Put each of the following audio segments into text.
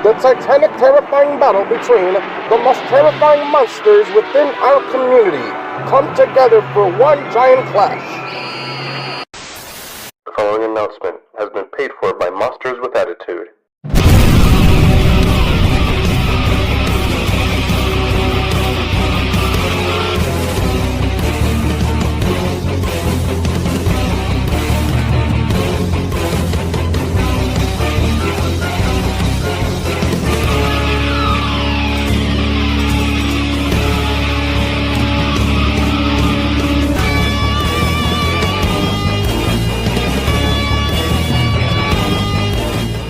the titanic, terrifying battle between the most terrifying monsters within our community come together for one giant clash. The following announcement has been paid for by Monsters with Attitude.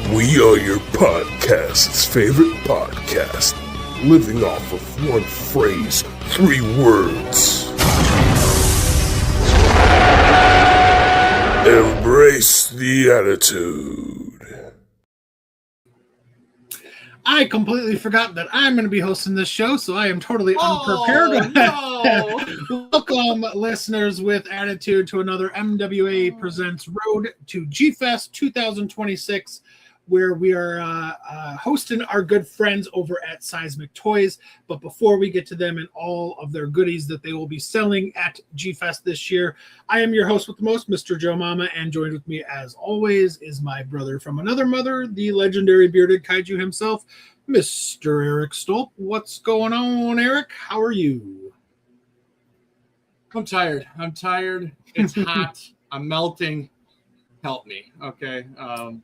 We are your podcast's favorite podcast, living off of one phrase, 3 words. Embrace the attitude. I completely forgot that I'm going to be hosting this show, so I am totally unprepared. No. Welcome, listeners with attitude, to another MWA Presents Road to G-Fest 2026, where we are hosting our good friends over at Seismic Toys. But before we get to them and all of their goodies that they will be selling at G-Fest this year, I am your host with the most, Mr. Joe Mama, and joined with me, as always, is my brother from another mother, the legendary bearded kaiju himself, Mr. Eric Stolp. What's going on, Eric? How are you? I'm tired. It's hot. I'm melting. Help me, okay?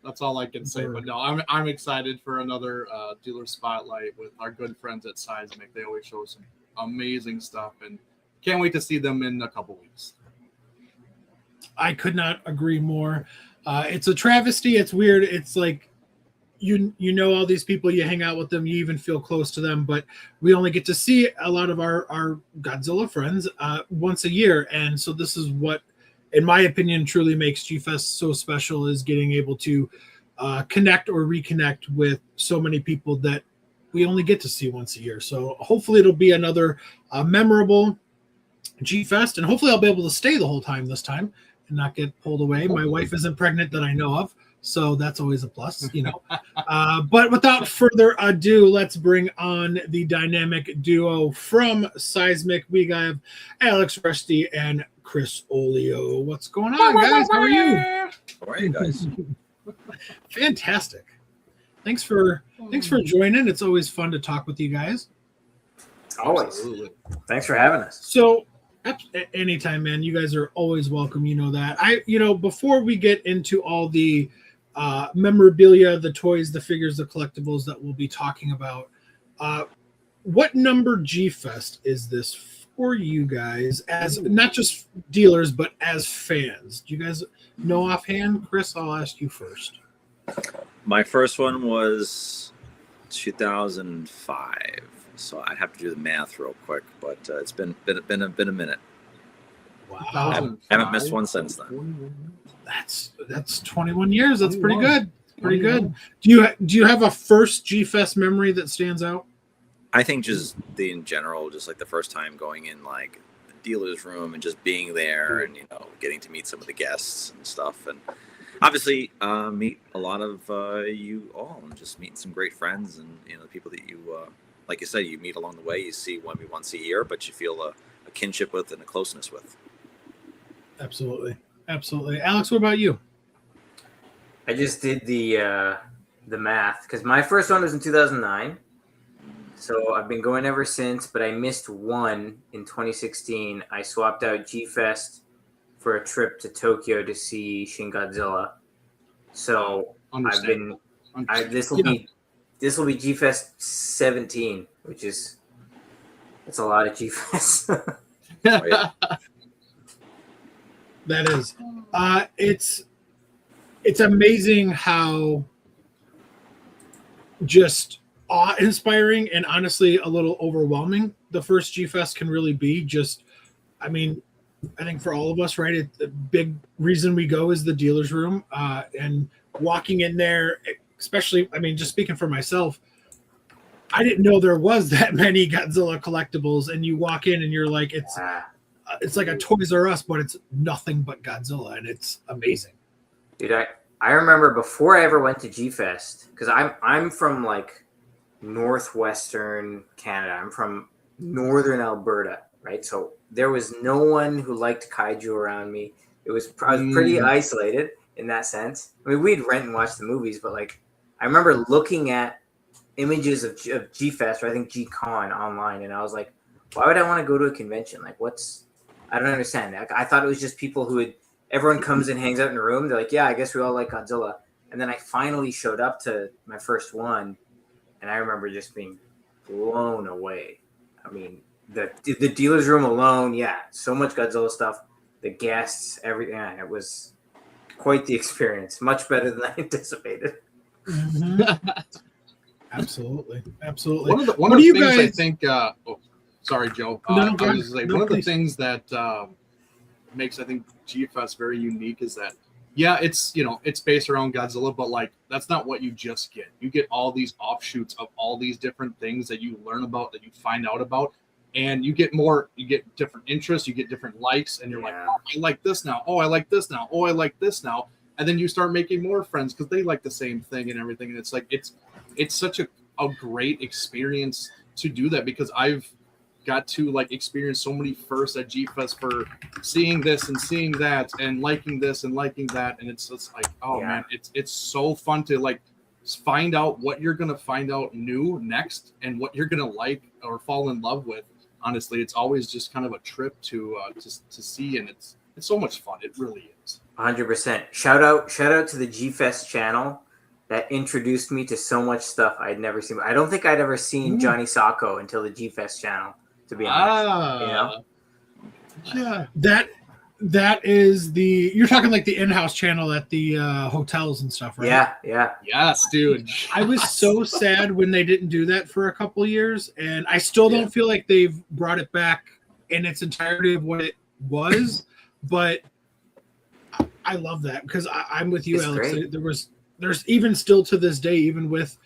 That's all I can say. But no, I'm excited for another dealer spotlight with our good friends at Seismic. They always show some amazing stuff, and can't wait to see them in a couple weeks. I could not agree more. It's a travesty. It's weird. It's like you know all these people, you hang out with them, you even feel close to them, but we only get to see a lot of our Godzilla friends once a year, and so this is what, in my opinion, truly makes G-Fest so special, is getting able to connect or reconnect with so many people that we only get to see once a year. So hopefully it'll be another memorable G-Fest, and hopefully I'll be able to stay the whole time this time and not get pulled away. My wife isn't pregnant that I know of, so that's always a plus, you know. But without further ado, let's bring on the dynamic duo from Seismic. We have Alex Rusty and Chris Olio. What's going on, guys? How are you? How are you guys? Fantastic. Thanks for joining. It's always fun to talk with you guys. Always. Absolutely. Thanks for having us. So anytime, man. You guys are always welcome. You know that. Before we get into all the memorabilia, the toys, the figures, the collectibles that we'll be talking about, what number G-Fest is this for you guys, as not just dealers but as fans? Do you guys know offhand? Chris, I'll ask you first. My first one was 2005, so I'd have to do the math real quick, but it's been a minute. Wow, haven't missed one since then. That's 21 years. That's pretty good. Pretty good. Do you have a first G-Fest memory that stands out? I think just in general, just like the first time going in like the dealer's room and just being there and, getting to meet some of the guests and stuff. And obviously meet a lot of you all and just meeting some great friends and, the people that you, like you said, you meet along the way. You see maybe once a year, but you feel a kinship with and a closeness with. Absolutely. Alex, what about you? I just did the math because my first one was in 2009. So I've been going ever since, but I missed one in 2016. I swapped out G-Fest for a trip to Tokyo to see Shin Godzilla. So this will be G-Fest 17, which is, that's a lot of G-Fest. That is. It's amazing how just awe-inspiring and honestly a little overwhelming the first G-Fest can really be. I think for all of us, right, the big reason we go is the dealer's room, and walking in there, especially, just speaking for myself, I didn't know there was that many Godzilla collectibles, and you walk in and you're like, it's like a Toys R Us, but it's nothing but Godzilla, and it's amazing. Dude, I remember before I ever went to G Fest, because I'm from like northwestern Canada. I'm from northern Alberta, right? So there was no one who liked kaiju around me. I was pretty isolated in that sense. I mean, we'd rent and watch the movies, but like I remember looking at images of G Fest or I think G Con online, and I was like, why would I want to go to a convention? Like, I don't understand. I thought it was just people who would. Everyone comes and hangs out in a room. They're like, yeah, I guess we all like Godzilla. And then I finally showed up to my first one, and I remember just being blown away. I mean, the dealer's room alone, yeah, so much Godzilla stuff. The guests, everything. Yeah, it was quite the experience. Much better than I anticipated. Mm-hmm. Absolutely. One of the things guys... I think. Sorry, Joe. No, I was going to say one of the please. things that makes I think GFS very unique is that it's based around Godzilla, but like that's not what you just get. You get all these offshoots of all these different things that you learn about, that you find out about, and you get different interests, you get different likes, and you're like, oh, I like this now. Oh, I like this now. Oh, I like this now. And then you start making more friends because they like the same thing and everything. And it's like it's such a great experience to do that, because I've got to like experience so many firsts at G-Fest for seeing this and seeing that and liking this and liking that, and it's just like, man, it's so fun to like find out what you're gonna find out new next and what you're gonna like or fall in love with. Honestly, it's always just kind of a trip to see, and it's so much fun. It really is. 100%. Shout out to the G-Fest channel that introduced me to so much stuff I'd never seen. I don't think I'd ever seen Johnny Sacco until the G-Fest channel, to be honest. Yeah, that is you're talking like the in-house channel at the hotels and stuff, right? Yeah. Yes, dude. I was so sad when they didn't do that for a couple of years, and I still don't feel like they've brought it back in its entirety of what it was, but I love that because I'm with you, It's Alex. great. There's even still to this day, even with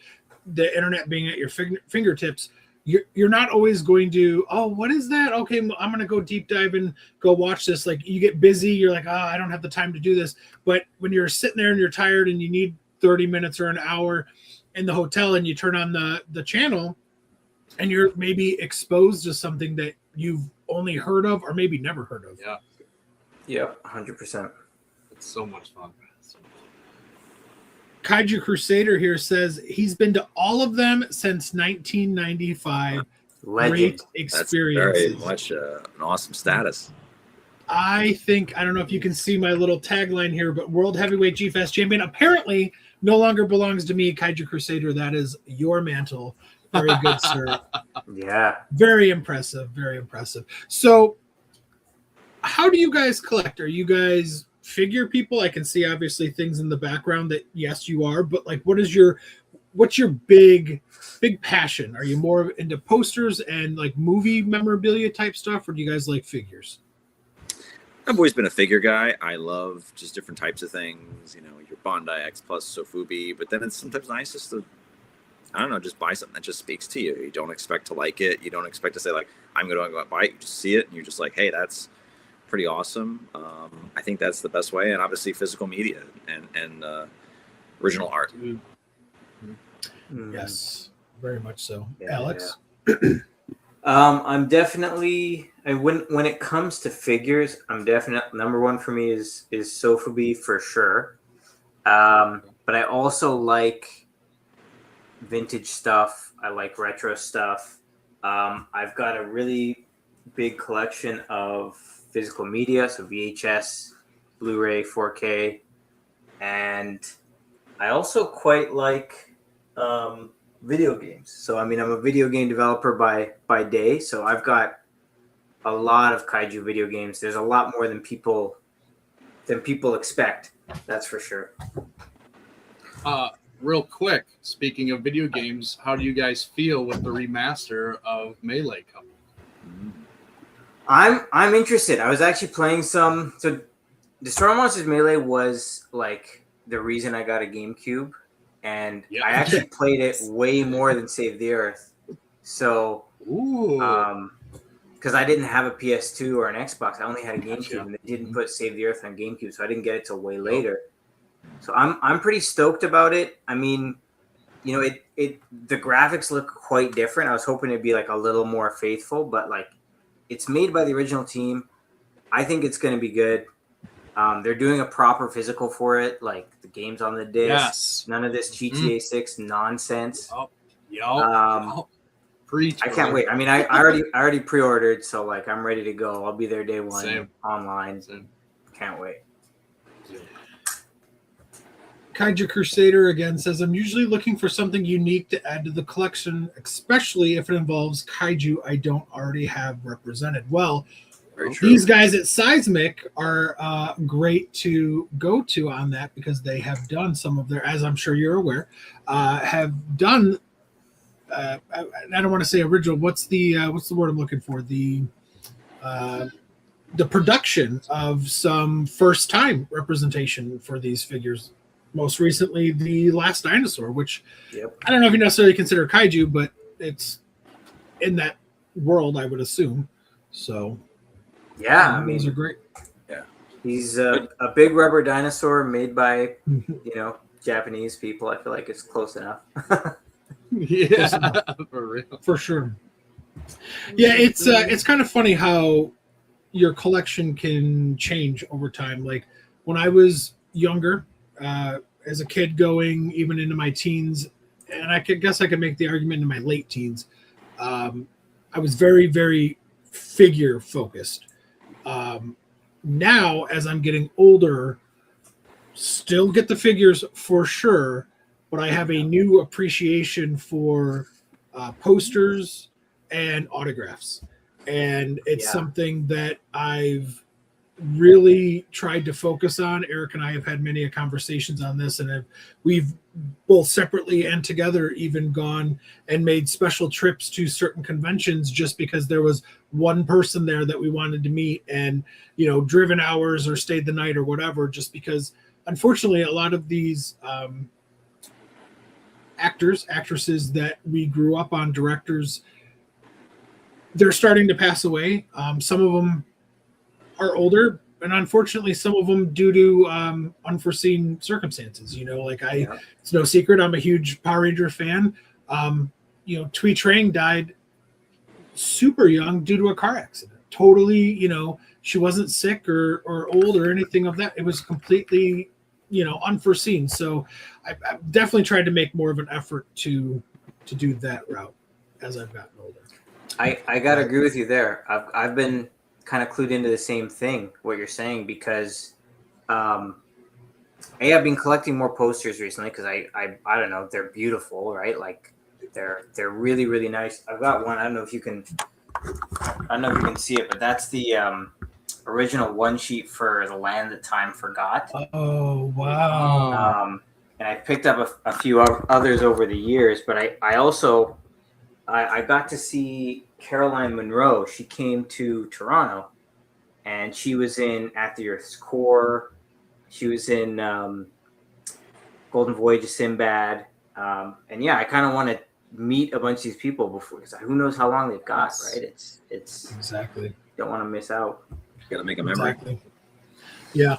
the internet being at your fingertips, you're not always going to, what is that? Okay, I'm going to go deep dive and go watch this. Like you get busy, you're like, I don't have the time to do this. But when you're sitting there and you're tired and you need 30 minutes or an hour in the hotel and you turn on the channel and you're maybe exposed to something that you've only heard of or maybe never heard of. Yeah. Yep, 100%. It's so much fun. Kaiju Crusader here says he's been to all of them since 1995. Legend. Great That's experiences. very much an awesome status. I don't know if you can see my little tagline here, but World Heavyweight G-Fest Champion apparently no longer belongs to me, Kaiju Crusader. That is your mantle. Very good, sir. Yeah. Very impressive. Very impressive. So how do you guys collect? Are you guys figure people? I can see obviously things in the background that yes you are, but like what's your big passion? Are you more into posters and like movie memorabilia type stuff, or do you guys like figures? I've always been a figure guy. I love just different types of things, your Bondi X Plus Sofubi, but then it's sometimes nice just to, I don't know, just buy something that just speaks to you. You don't expect to like it. You don't expect to say like, I'm going to go out and buy it. You just see it and you're just like, hey, that's pretty awesome. I think that's the best way, and obviously physical media and original art. Yes, very much so. Yeah, Alex? I'm definitely when it comes to figures, I'm definitely number one for me is Sofubi for sure. But I also like vintage stuff. I like retro stuff. I've got a really big collection of physical media, so VHS, Blu-ray, 4K, and I also quite like video games. So I'm a video game developer by day, so I've got a lot of kaiju video games. There's a lot more than people expect. That's for sure. Real quick, speaking of video games, how do you guys feel with the remaster of Melee coming? I'm interested. I was actually playing some. So, Destroy All Monsters Melee was like the reason I got a GameCube, and I actually played it way more than Save the Earth. So, because I didn't have a PS2 or an Xbox, I only had a GameCube, and they didn't put Save the Earth on GameCube, so I didn't get it till way later. So I'm pretty stoked about it. I mean, you know, the graphics look quite different. I was hoping it'd be like a little more faithful, but like it's made by the original team. I think it's going to be good. They're doing a proper physical for it, like the game's on the disc. Yes. None of this GTA 6 nonsense. Preach. I can't wait. I mean, I already pre-ordered, so like I'm ready to go. I'll be there day one. Same. Online. Same. Can't wait. Kaiju Crusader again says, I'm usually looking for something unique to add to the collection, especially if it involves kaiju I don't already have represented. Well, Very true. these guys at Seismic are great to go to on that because they have done some of their, as I'm sure you're aware, have done. I don't want to say original. What's the word I'm looking for? The production of some first time representation for these figures. Most recently, the Last Dinosaur, which I don't know if you necessarily consider kaiju, but it's in that world, I would assume. So, yeah, I mean, these are great. Yeah, he's a big rubber dinosaur made by Japanese people. I feel like it's close enough. Yeah, for real. For sure. Yeah, it's kind of funny how your collection can change over time. Like when I was younger, as a kid going even into my teens, and I guess I could make the argument in my late teens, I was very, very figure focused. Now, as I'm getting older, still get the figures for sure, but I have a new appreciation for posters and autographs. And it's something that I've really tried to focus on. Eric and I have had many conversations on this, and we've both separately and together even gone and made special trips to certain conventions just because there was one person there that we wanted to meet, and driven hours or stayed the night or whatever, just because unfortunately a lot of these actresses that we grew up on, directors, they're starting to pass away. Some of them are older, and unfortunately some of them due to unforeseen circumstances. It's no secret I'm a huge Power Ranger fan. Tui Trang died super young due to a car accident. Totally, she wasn't sick or old or anything of that. It was completely unforeseen. So I've definitely tried to make more of an effort to do that route as I've gotten older. I gotta agree with you there. I've been kind of clued into the same thing, what you're saying, because I've been collecting more posters recently because I don't know, they're beautiful, right? Like they're really, really nice. I've got one. I don't know if you can see it, but that's the original one sheet for The Land That Time Forgot. Oh wow! And I picked up a few others over the years, but I also got to see Caroline Munro. She came to Toronto, and she was in At the Earth's Core. She was in Golden Voyage of Sinbad. And yeah, I kind of want to meet a bunch of these people before, because who knows how long they've got, right? It's exactly. Don't want to miss out. Got to make a memory. Exactly. Yeah.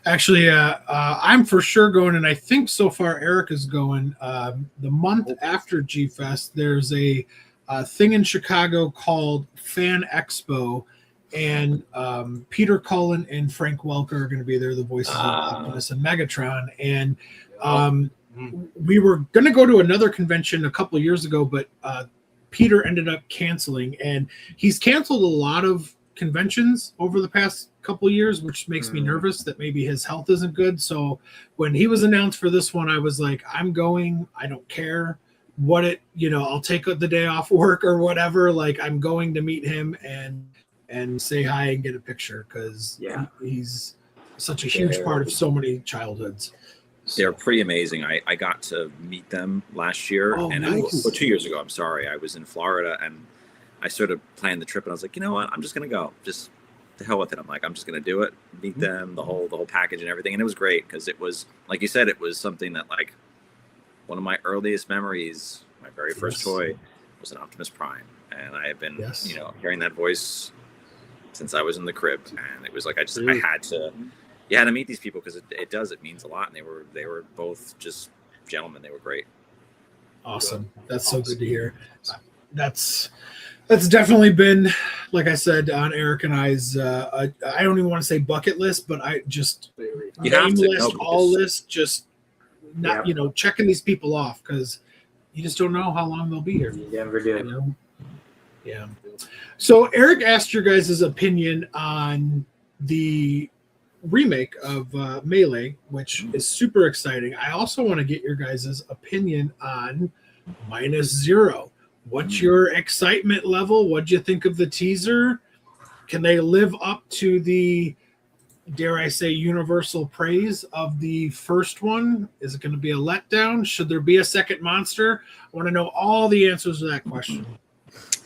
Actually, I'm for sure going, and I think so far Eric is going. The month after G-Fest, there's a thing in Chicago called Fan Expo, and Peter Cullen and Frank Welker are going to be there, the voices of Optimus and Megatron. And we were going to go to another convention a couple of years ago, but Peter ended up canceling, and he's canceled a lot of conventions over the past couple of years, which makes me nervous that maybe his health isn't good. So when he was announced for this one, I was like, I'm going. I don't care what I'll take the day off work or whatever. Like, I'm going to meet him and say hi and get a picture, because he's such a huge part of so many childhoods. They're pretty amazing. I got to meet them last year, and nice. 2 years ago. I'm sorry, I was in Florida, and I sort of planned the trip, and I was like, you know what, I'm just gonna go. Just to hell with it. I'm like, I'm just gonna do it. Meet them, the whole package and everything, and it was great because it was, like you said, it was something that, like, one of my earliest memories. My very first toy was an Optimus Prime, and I have been, hearing that voice since I was in the crib, and it was like I had to you had to meet these people because it means a lot, and they were both just gentlemen. They were great. Awesome. That's so good to hear. That's definitely been, like I said, on Eric and I's. I don't even want to say bucket list, but I just You have name to list, know all because- list, just not checking these people off because you just don't know how long they'll be here. You never do. You know? Yeah. So Eric asked your guys' opinion on the remake of Melee, which is super exciting. I also want to get your guys' opinion on -0. What's your excitement level? What'd you think of the teaser? Can they live up to the, dare I say, universal praise of the first one? Is it going to be a letdown? Should there be a second monster? I want to know all the answers to that question.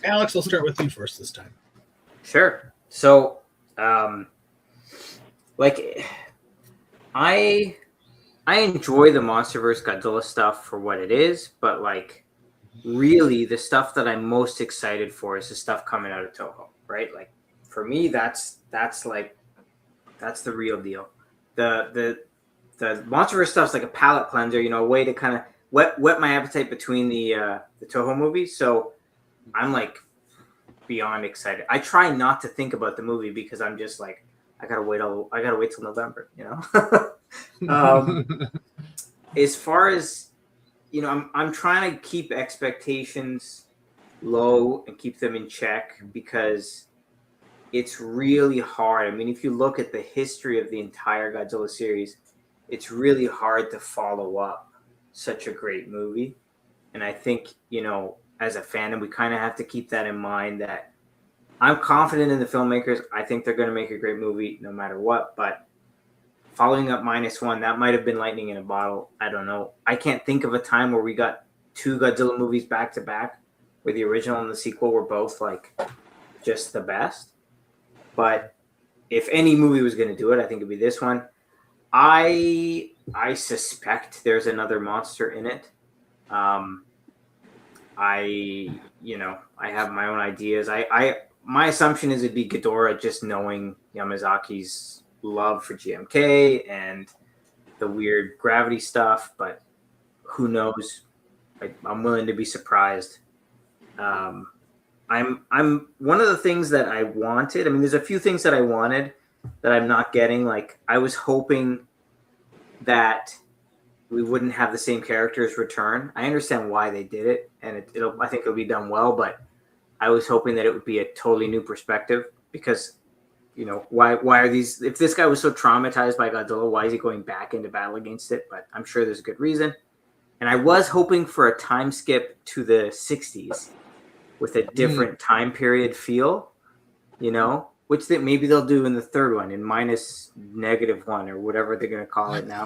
Alex, I'll start with you first this time. Sure. So, I enjoy the MonsterVerse Godzilla stuff for what it is, but like, really, the stuff that I'm most excited for is the stuff coming out of Toho, right? Like, for me, that's the real deal. The MonsterVerse stuff's like a palate cleanser, a way to kind of whet my appetite between the Toho movies. So I'm like beyond excited. I try not to think about the movie because I'm just like, I gotta wait till November, As far as I'm trying to keep expectations low and keep them in check because it's really hard. I mean, if you look at the history of the entire Godzilla series, it's really hard to follow up such a great movie. And I think, as a fandom, we kind of have to keep that in mind that I'm confident in the filmmakers. I think they're going to make a great movie no matter what. But following up -1, that might have been lightning in a bottle. I don't know. I can't think of a time where we got 2 Godzilla movies back to back where the original and the sequel were both like just the best. But if any movie was going to do it, I think it'd be this one. I suspect there's another monster in it. I have my own ideas. My assumption is it'd be Ghidorah, just knowing Yamazaki's love for GMK and the weird gravity stuff, but who knows? I'm willing to be surprised. I'm one of the things that I wanted. I mean, there's a few things that I wanted that I'm not getting. Like, I was hoping that we wouldn't have the same characters return. I understand why they did it, and I think it'll be done well, but I was hoping that it would be a totally new perspective because, why are these, if this guy was so traumatized by Godzilla, why is he going back into battle against it? But I'm sure there's a good reason. And I was hoping for a time skip to the 60s with a different time period feel, which maybe they'll do in the third one, in -1 or whatever they're going to call it now.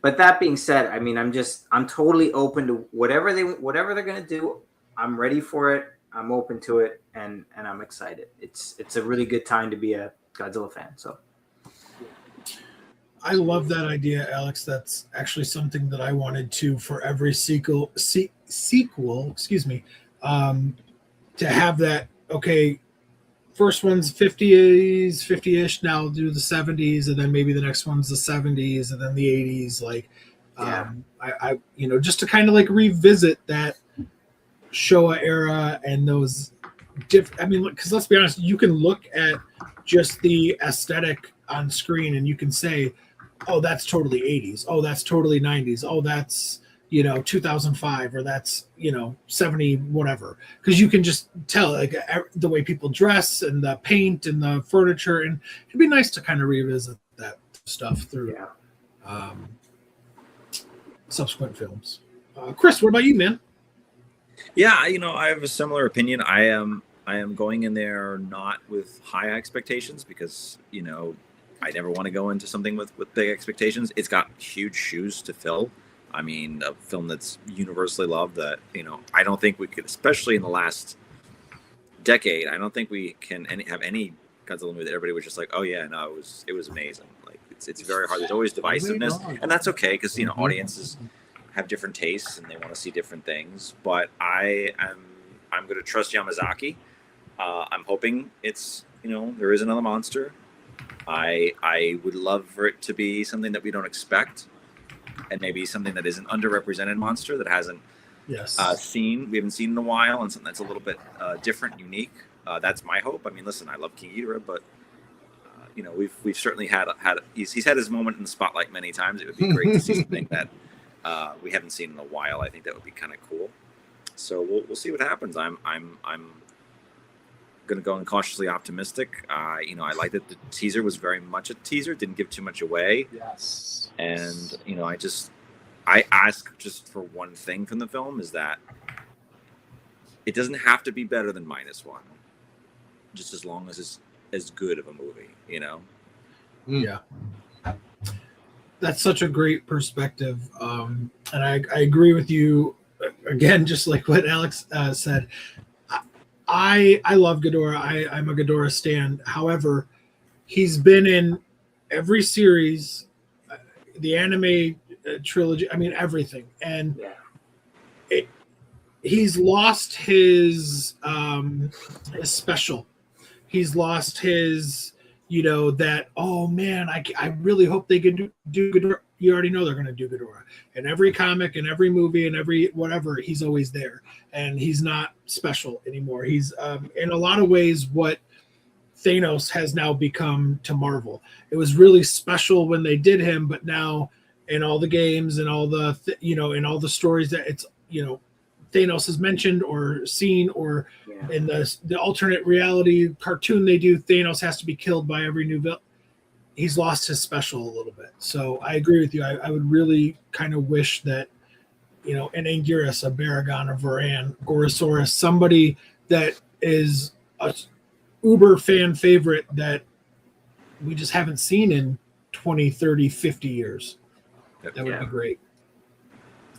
But that being said, I mean, I'm totally open to whatever they're going to do. I'm ready for it. I'm open to it, and I'm excited. It's a really good time to be a Godzilla fan. So I love that idea, Alex. That's actually something that I wanted to for every sequel, excuse me, to have that. Okay, first one's 50-ish. Now I'll do the 70s, and then maybe the next one's the 70s, and then the 80s. Like, I just to kind of like revisit that Showa era and those I mean, because let's be honest, you can look at just the aesthetic on screen and you can say, oh, that's totally 80s. Oh, that's totally 90s. Oh, that's 2005, or that's 70 whatever, because you can just tell like the way people dress and the paint and the furniture, and it'd be nice to kind of revisit that stuff through subsequent films. Chris, what about you, man? Yeah, I have a similar opinion. I am going in there not with high expectations because I never want to go into something with big expectations. It's got huge shoes to fill. I mean, a film that's universally loved that, I don't think we could, especially in the last decade, I don't think we can have any Godzilla movie that everybody was just like, oh yeah, no, it was amazing. Like, it's very hard. There's always divisiveness, and that's okay because, audiences have different tastes and they want to see different things. But I'm going to trust Yamazaki. I'm hoping it's, there is another monster. I would love for it to be something that we don't expect, and maybe something that is an underrepresented monster that hasn't we haven't seen in a while, and something that's a little bit different, unique. That's my hope. I mean, listen, I love King Ghidorah, but we've certainly had he's had his moment in the spotlight many times. It would be great to see something that we haven't seen in a while. I think that would be kind of cool. So we'll see what happens. I'm going to go in cautiously optimistic. I like that the teaser was very much a teaser, didn't give too much away. Yes. And I ask just for one thing from the film, is that it doesn't have to be better than -1, just as long as it's as good of a movie, Yeah. That's such a great perspective. And I agree with you again, just like what Alex said. I love Ghidorah. I'm a Ghidorah stan. However, he's been in every series, the anime trilogy. I mean, everything. And he's lost his special. He's lost his, that, oh man, I really hope they can do Ghidorah. You already know they're going to do Ghidorah. In every comic, in every movie, in every whatever, he's always there. And he's not special anymore. He's, in a lot of ways, what Thanos has now become to Marvel. It was really special when they did him, but now in all the games and all the, in all the stories that it's, Thanos is mentioned or seen, or in the alternate reality cartoon they do, Thanos has to be killed by every new villain. He's lost his special a little bit. So I agree with you. I would really kind of wish that, an Anguirus, a Baragon, a Varan, Gorosaurus, somebody that is a uber fan favorite that we just haven't seen in 20, 30, 50 years. That would be great.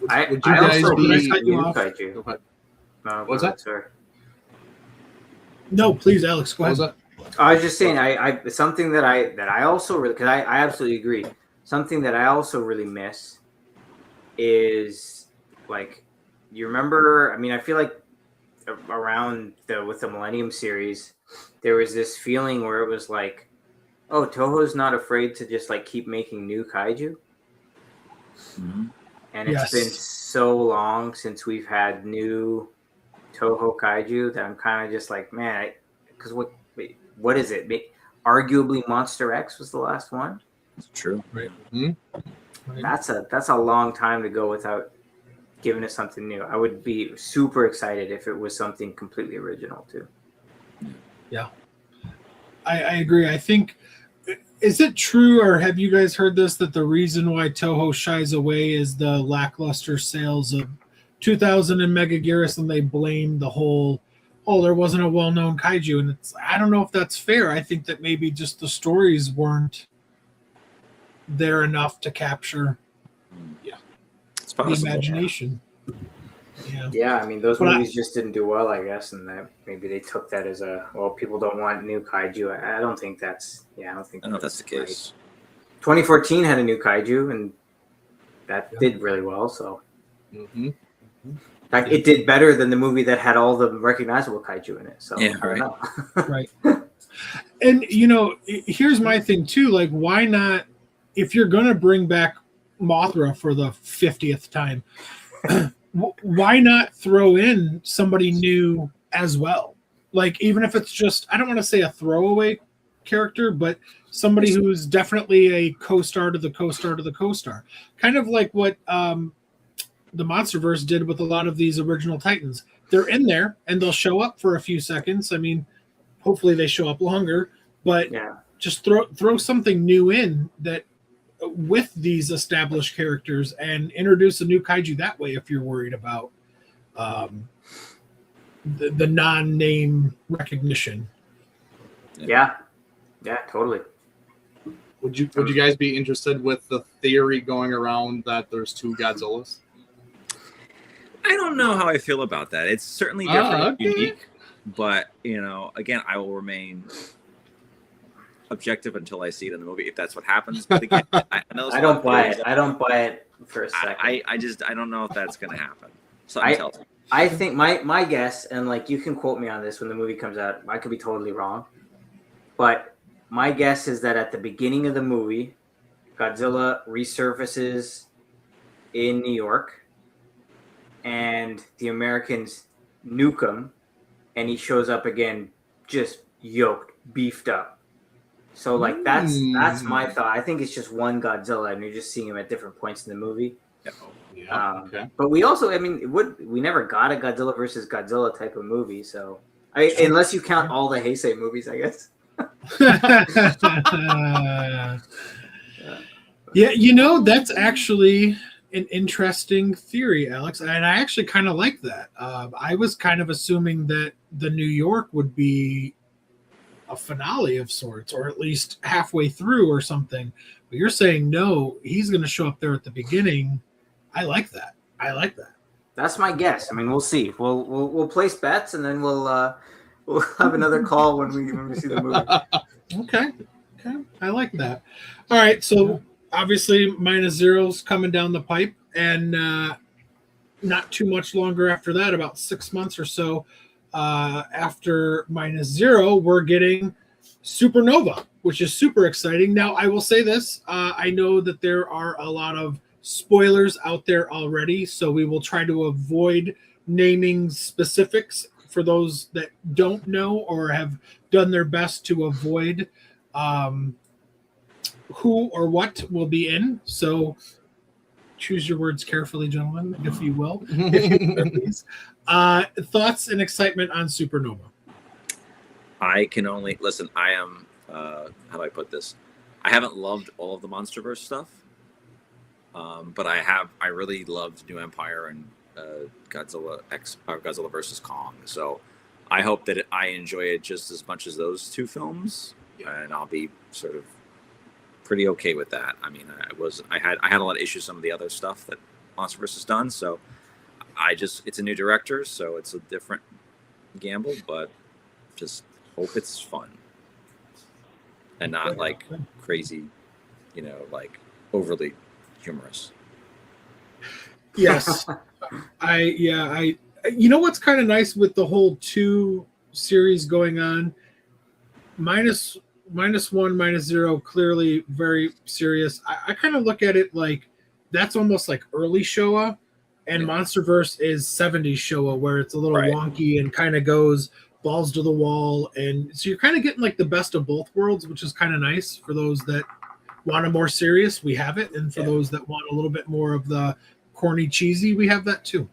Would you guys also be new kaiju? What's that? Sorry. No, please, Alex, go What was ahead. that? I was just saying, I something that I also really, because I absolutely agree. Something that I also really miss is, like, you remember? I mean, I feel like around with the Millennium series, there was this feeling where it was like, oh, Toho's not afraid to just like keep making new kaiju. Mm-hmm. And it's been so long since we've had new Toho kaiju that I'm kind of just like, man, because what is it? Arguably, Monster X was the last one. It's true. Right. Mm-hmm. That's a long time to go without giving us something new. I would be super excited if it was something completely original too. Yeah, I agree. I think, is it true, or have you guys heard this, that the reason why Toho shies away is the lackluster sales of 2000 and Megaguirus, and they blame the whole, oh, there wasn't a well-known kaiju, and I don't know if that's fair. I think that maybe just the stories weren't there enough to capture It's possible. the imagination. Yeah, I mean, those movies just didn't do well, I guess, and that maybe they took that as people don't want new kaiju. I don't think that's, I don't know if that's the case. Right. 2014 had a new kaiju, and that did really well, so. Mm-hmm. In fact, it did better than the movie that had all the recognizable kaiju in it, so I don't know. Right. And, here's my thing, too. Like, why not, if you're going to bring back Mothra for the 50th time, why not throw in somebody new as well? Like, even if it's just, I don't want to say a throwaway character, but somebody who's definitely a co-star to the co-star to the co-star. Kind of like what the MonsterVerse did with a lot of these original Titans. They're in there, and they'll show up for a few seconds. I mean, hopefully they show up longer, but just throw something new in that with these established characters and introduce a new kaiju that way if you're worried about the non-name recognition. Yeah, totally. Would you guys be interested with the theory going around that there's two Godzillas? I don't know how I feel about that. It's certainly different, unique, but again, I will remain objective until I see it in the movie, if that's what happens. But again, I don't buy it. I don't buy it for a second. I don't know if that's going to happen. Something tells me. I think my guess, and like you can quote me on this when the movie comes out, I could be totally wrong, but my guess is that at the beginning of the movie, Godzilla resurfaces in New York, and the Americans nuke him, and he shows up again, just yoked, beefed up. So like that's my thought. I think it's just one Godzilla, and you're just seeing him at different points in the movie. Yeah. Okay. But we also, I mean, we never got a Godzilla versus Godzilla type of movie, so unless you count all the Heisei movies, I guess. Yeah, you know, that's actually an interesting theory, Alex, and I actually kind of like that. I was kind of assuming that the New York would be a finale of sorts, or at least halfway through or something. But you're saying no, he's going to show up there at the beginning. I like that. That's my guess. I mean, we'll see. We'll place bets, and then we'll have another call when we see the movie. Okay, I like that. All right, so obviously -0's coming down the pipe, and not too much longer after that, about 6 months or so after -0, we're getting Supernova, which is super exciting. Now, I will say this. I know that there are a lot of spoilers out there already, so we will try to avoid naming specifics for those that don't know or have done their best to avoid who or what will be in. So choose your words carefully, gentlemen, if you will. Please. Thoughts and excitement on Supernova? I can only listen. I am. How do I put this? I haven't loved all of the MonsterVerse stuff, but I really loved New Empire and Godzilla versus Kong. So I hope that I enjoy it just as much as those two films, and I'll be sort of pretty okay with that. I mean, I had a lot of issues with some of the other stuff that MonsterVerse has done. So it's a new director, so it's a different gamble, but just hope it's fun and not like crazy, like overly humorous. Yes. I you know what's kind of nice with the whole 2 series going on? -1, -0, clearly very serious. I kind of look at it like that's almost like early Showa, and MonsterVerse is 70s Showa, where it's a little wonky and kind of goes balls to the wall, and so you're kind of getting like the best of both worlds, which is kind of nice for those that want a more serious. We have it, and for those that want a little bit more of the corny cheesy, we have that too.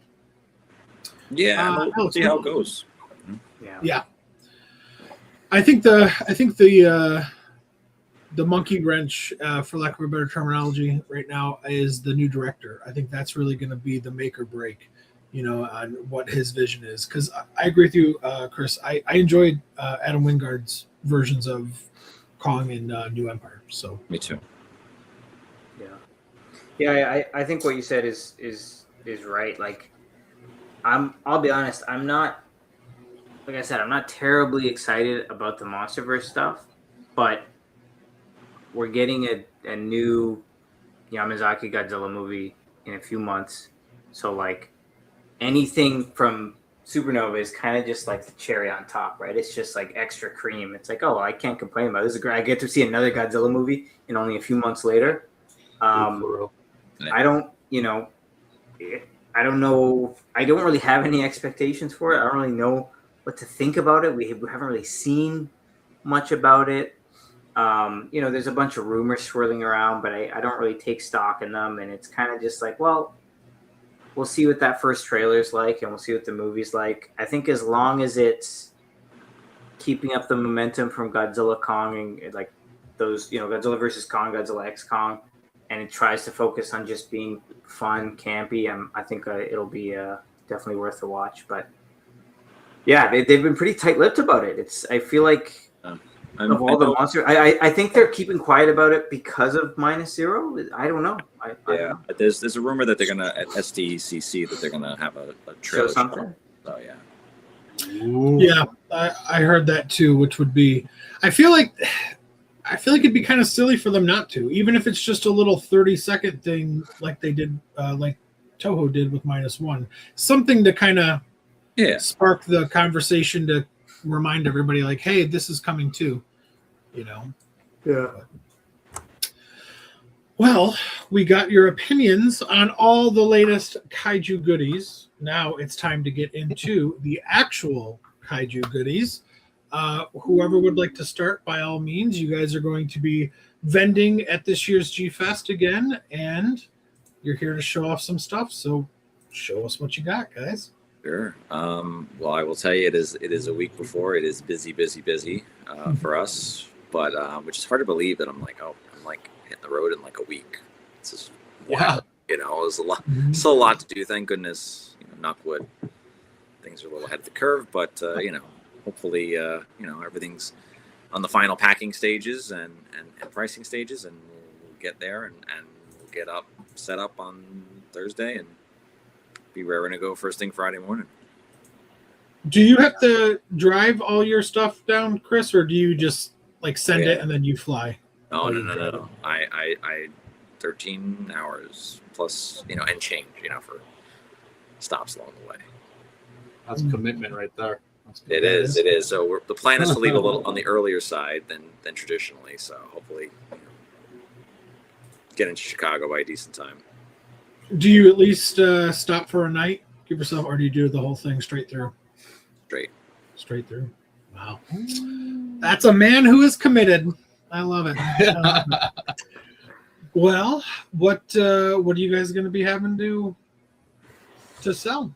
We'll see how it goes. Yeah. I think the monkey wrench, for lack of a better terminology, right now is the new director. I think that's really going to be the make or break, on what his vision is. Because I agree with you, Chris. I enjoyed Adam Wingard's versions of Kong and New Empire. So me too. Yeah. I think what you said is right. Like, I'll be honest. I'm not. Like I said, I'm not terribly excited about the MonsterVerse stuff, but we're getting a new Yamazaki Godzilla movie in a few months. So, like, anything from Supernova is kind of just like the cherry on top, right? It's just like extra cream. It's like, I can't complain about it. This is great. I get to see another Godzilla movie in only a few months later. I don't know. I don't really have any expectations for it. I don't really know what to think about it. We haven't really seen much about it. There's a bunch of rumors swirling around, but I don't really take stock in them. And it's kind of just like, well, we'll see what that first trailer is like, and we'll see what the movie's like. I think as long as it's keeping up the momentum from Godzilla Kong and like those, Godzilla versus Kong, Godzilla X Kong, and it tries to focus on just being fun, campy, I think it'll be definitely worth the watch. But yeah, they've been pretty tight-lipped about it. I feel like of all the monsters, I think they're keeping quiet about it because of -0. I don't know. I don't know. There's a rumor that they're gonna at SDCC that they're gonna have a trailer show something. Oh yeah. Ooh. Yeah, I heard that too, which would be. I feel like it'd be kind of silly for them not to, even if it's just a little 30-second thing, like they did, like Toho did with -1, something to kind of spark the conversation to remind everybody, like, hey, this is coming too. Yeah. Well, we got your opinions on all the latest kaiju goodies. Now it's time to get into the actual kaiju goodies. Whoever would like to start, by all means, you guys are going to be vending at this year's G Fest again, and you're here to show off some stuff. So show us what you got, guys. Sure. Well, I will tell you, it is a week before. It is busy for us, but which is hard to believe that I'm like hitting the road in like a week. It's just wow. It's a lot. Still a lot to do. Thank goodness. Knock wood. Things are a little ahead of the curve, but hopefully, everything's on the final packing stages and pricing stages, and we'll get there and we'll get set up on Thursday and be raring to go first thing Friday morning. Do you have to drive all your stuff down, Chris, or do you just send it and then you fly? No. I 13 hours plus, and change, for stops along the way. That's commitment right there. It is. So the plan is to leave a little on the earlier side than traditionally. So hopefully, get into Chicago by a decent time. Do you at least stop for a night, give yourself, or do you do the whole thing straight through? Straight through. Wow, that's a man who is committed. I love it. Well, what are you guys going to be having to sell?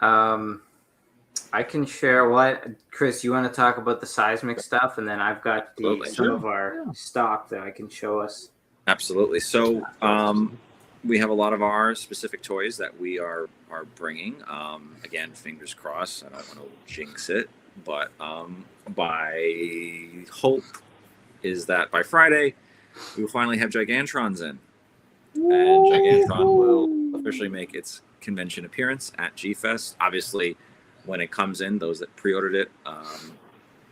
I can share what, Chris, you want to talk about the seismic stuff, and then I've got some of our stock that I can show us. Absolutely. So we have a lot of our specific toys that we are bringing. Again, fingers crossed. I don't want to jinx it, but by hope is that by Friday we will finally have Gigantrons in, and Gigantron will officially make its convention appearance at G-Fest. Obviously, when it comes in, those that pre-ordered it,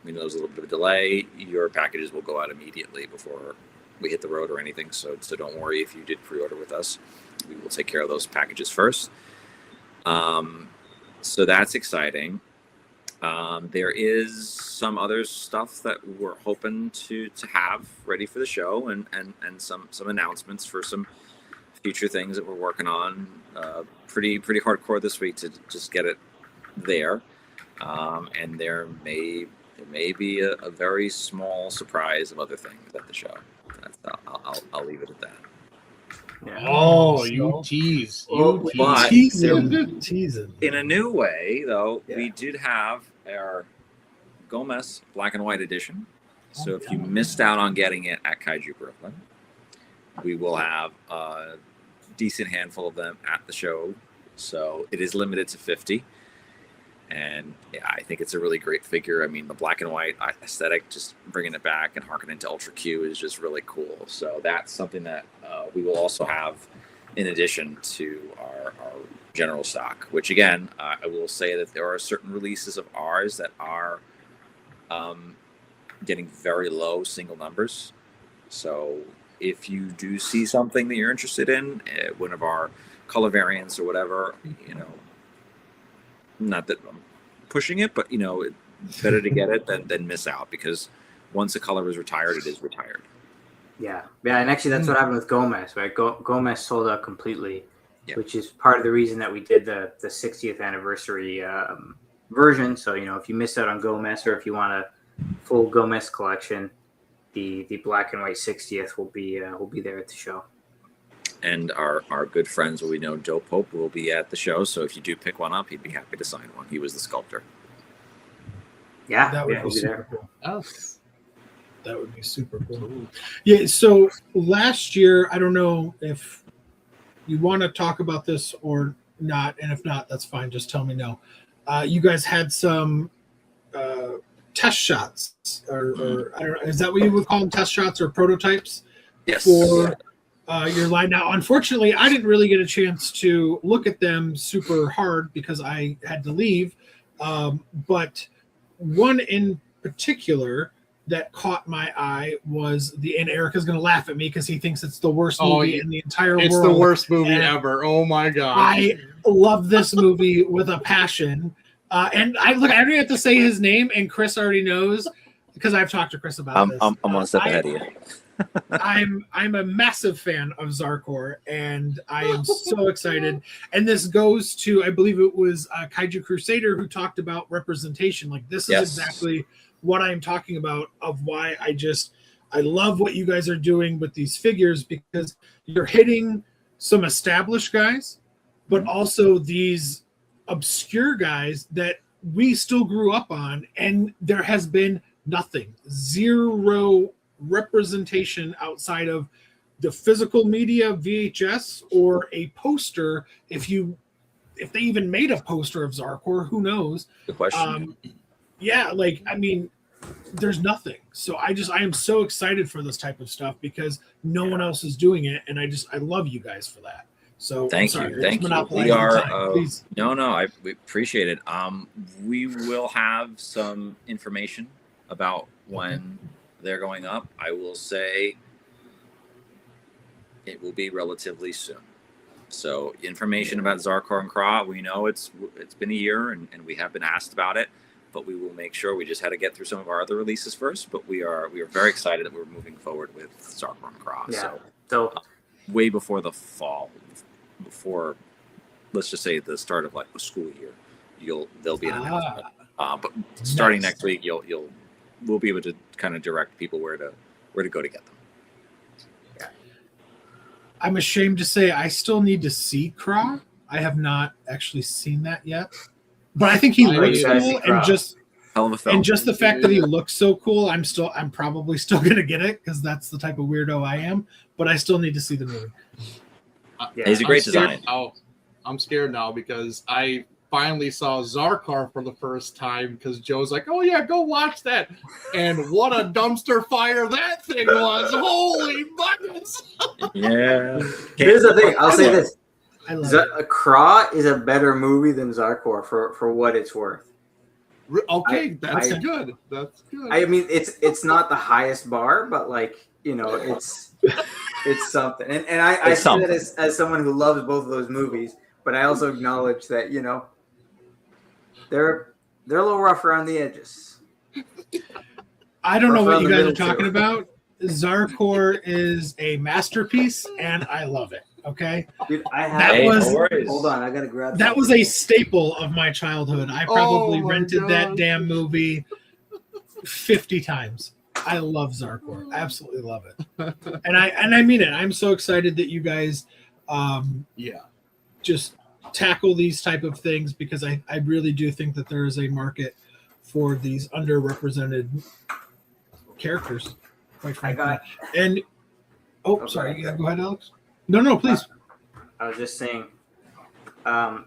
there's a little bit of a delay. Your packages will go out immediately before we hit the road or anything. So don't worry if you did pre-order with us. We will take care of those packages first. So that's exciting. There is some other stuff that we're hoping to have ready for the show, and some announcements for some future things that we're working on. Pretty hardcore this week to just get it there, and there may be a very small surprise of other things at the show. I'll leave it at that. Yeah. Oh, you tease! Teasing. In a new way, though, we did have our Gomez Black and White edition. So if you missed out on getting it at Kaiju Brooklyn, we will have a decent handful of them at the show. So it is limited to 50. And yeah, I think it's a really great figure. I mean, the black and white aesthetic, just bringing it back and harkening to Ultra Q is just really cool. So that's something that we will also have in addition to our general stock, which again, I will say that there are certain releases of ours that are getting very low single numbers. So if you do see something that you're interested in, one of our color variants or whatever, not that I'm pushing it, but it's better to get it than miss out, because once a color is retired, it is retired. Yeah, and actually that's what happened with Gomez, right? Gomez sold out completely, which is part of the reason that we did the 60th anniversary version. So if you missed out on Gomez, or if you want a full Gomez collection, the black and white 60th will be there at the show. And our good friends, we know Joe Pope will be at the show. So if you do pick one up, he'd be happy to sign one. He was the sculptor. Yeah, that would be super cool. Oh. That would be super cool. Yeah. So last year, I don't know if you want to talk about this or not, and if not, that's fine. Just tell me no. You guys had some test shots, or I don't know, is that what you would call them? Test shots or prototypes? Yes. For your line. Now, unfortunately, I didn't really get a chance to look at them super hard because I had to leave. But one in particular that caught my eye was and Erica's going to laugh at me because he thinks it's the worst movie in the entire world. It's the worst movie ever. Oh my God. I love this movie with a passion. And I don't have to say his name, and Chris already knows. because I've talked to Chris about I'm this. I'm one step ahead of you. I'm a massive fan of Zarkor, and I am so excited. And this goes to, I believe it was Kaiju Crusader who talked about representation. Like this is Yes. exactly what I'm talking about, of why I love what you guys are doing with these figures, because you're hitting some established guys, but also these obscure guys that we still grew up on, and there has been nothing, zero representation outside of the physical media, VHS, or a poster. If they even made a poster of Zarkor, who knows? Good question. Yeah, like I mean, there's nothing. So I am so excited for this type of stuff because no one else is doing it, and I love you guys for that. So Thank I'm you, sorry, thank it's you. monopolizing We are time. Please. we appreciate it. We will have some information about when they're going up. I will say it will be relatively soon. So information about Zarkor and Kra, we know it's been a year and we have been asked about it, but we will make sure. We just had to get through some of our other releases first, but we are very excited that we're moving forward with Zarkor and Kra. Yeah. So way before the fall, before let's just say the start of like the school year, there'll be an announcement. But starting next week, we'll be able to kind of direct people where to go to get them. Yeah. I'm ashamed to say I still need to see Kra. I have not actually seen that yet, but I think he looks cool, and just hell of a film. And just the fact that he looks so cool, I'm probably still gonna get it because that's the type of weirdo I am. But I still need to see the movie. He's a great design. I'm scared now because I finally saw Zarkor for the first time because Joe's like, "Oh yeah, go watch that," and what a dumpster fire that thing was! Holy buckets! Yeah. Here's the thing. I'll say this: I love it. Kra is a better movie than Zarkor for what it's worth. Okay, that's good. That's good. I mean, it's not the highest bar, but like it's something. And I say that as someone who loves both of those movies, but I also acknowledge that they're a little rough around the edges. I don't know what you guys are talking about. Zarkor is a masterpiece, and I love it. Okay, dude, hold on, I gotta grab. That was a staple of my childhood. I probably rented that damn movie 50 times. I love Zarkor. I absolutely love it, and I mean it. I'm so excited that you guys, just tackle these type of things because I really do think that there is a market for these underrepresented characters. Quite frankly. Sorry. Go ahead, Alex. No, please. I was just saying,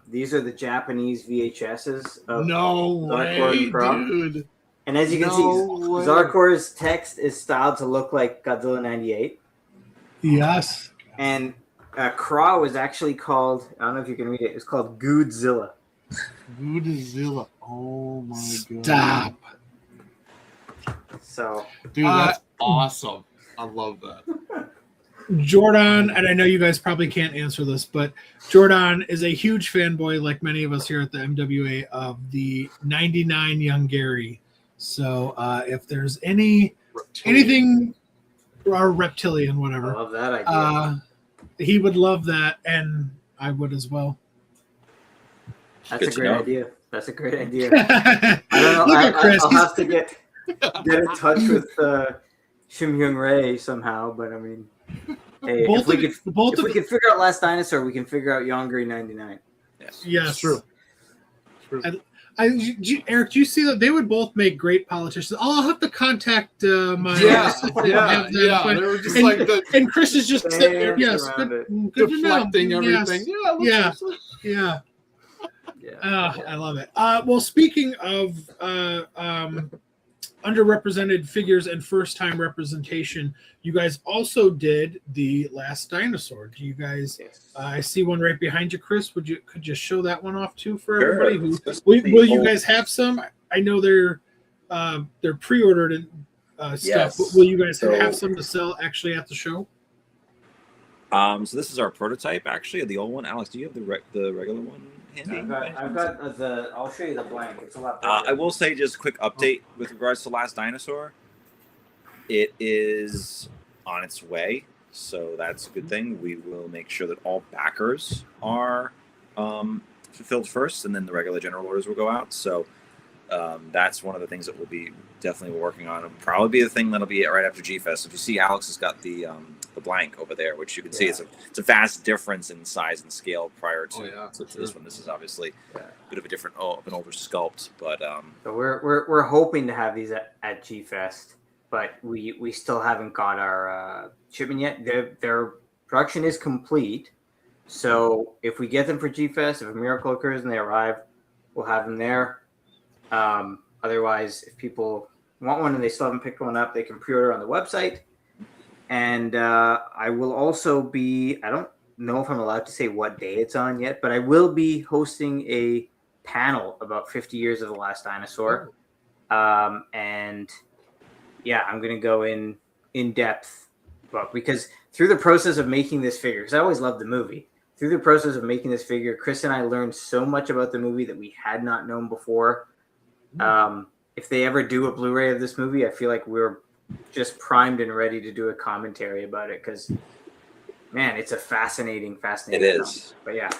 these are the Japanese VHSs of No Zarkor way, and Kra. dude. And as you can see, Zarkor's text is styled to look like Godzilla 98. Yes. And Kra was actually called, I don't know if you can read it, it's called Goodzilla. Goodzilla. Oh my god. Stop. So, dude, that's awesome. I love that. Jordan, and I know you guys probably can't answer this, but Jordan is a huge fanboy, like many of us here at the MWA, of the 99 Young Gary. So if there's anything, or reptilian, whatever. I love that idea. He would love that, and I would as well. That's a great idea. That's a great idea. I don't know. I'll have to get in touch with Shim Hyung Ray somehow, but I mean, hey, if we can figure out Last Dinosaur, we can figure out Yongari 99. Yes, true. Eric, do you see that they would both make great politicians? I'll have to contact my yeah. They were just and Chris is just sitting there. Yes, good to know. Deflecting everything. Yes. Yeah. I love it. Well, speaking of underrepresented figures and first-time representation, you guys also did the Last Dinosaur. Do you guys? Yes. I see one right behind you, Chris. Could you show that one off too for everybody? Will you guys have some? I know they're pre-ordered and stuff. Yes. But will you guys have some to sell actually at the show? So this is our prototype, actually, of the old one. Alex, do you have the regular one handy? I've got the. I'll show you the blank. It's a lot. I will say just a quick update with regards to Last Dinosaur. It is on its way, so that's a good thing. We will make sure that all backers are fulfilled first, and then the regular general orders will go out. So that's one of the things that we'll be definitely working on. It'll probably be the thing that'll be right after G-Fest. If you see, Alex has got the blank over there, which you can see it's a vast difference in size and scale prior to, to this one. This is obviously a bit of a different, an older sculpt, but so we're hoping to have these at G-Fest, but we still haven't got our shipment yet. Their production is complete, so if we get them for G-Fest, if a miracle occurs and they arrive, we'll have them there. Otherwise, if people want one and they still haven't picked one up, they can pre-order on the website. And I will also be, I don't know if I'm allowed to say what day it's on yet, but I will be hosting a panel about 50 years of The Last Dinosaur. And yeah, I'm going to go in depth, but because through the process of making this figure, because I always loved the movie, through the process of making this figure, Chris and I learned so much about the movie that we had not known before. If they ever do a Blu-ray of this movie, I feel like we're just primed and ready to do a commentary about it, because man, it's a fascinating it is film. But yeah,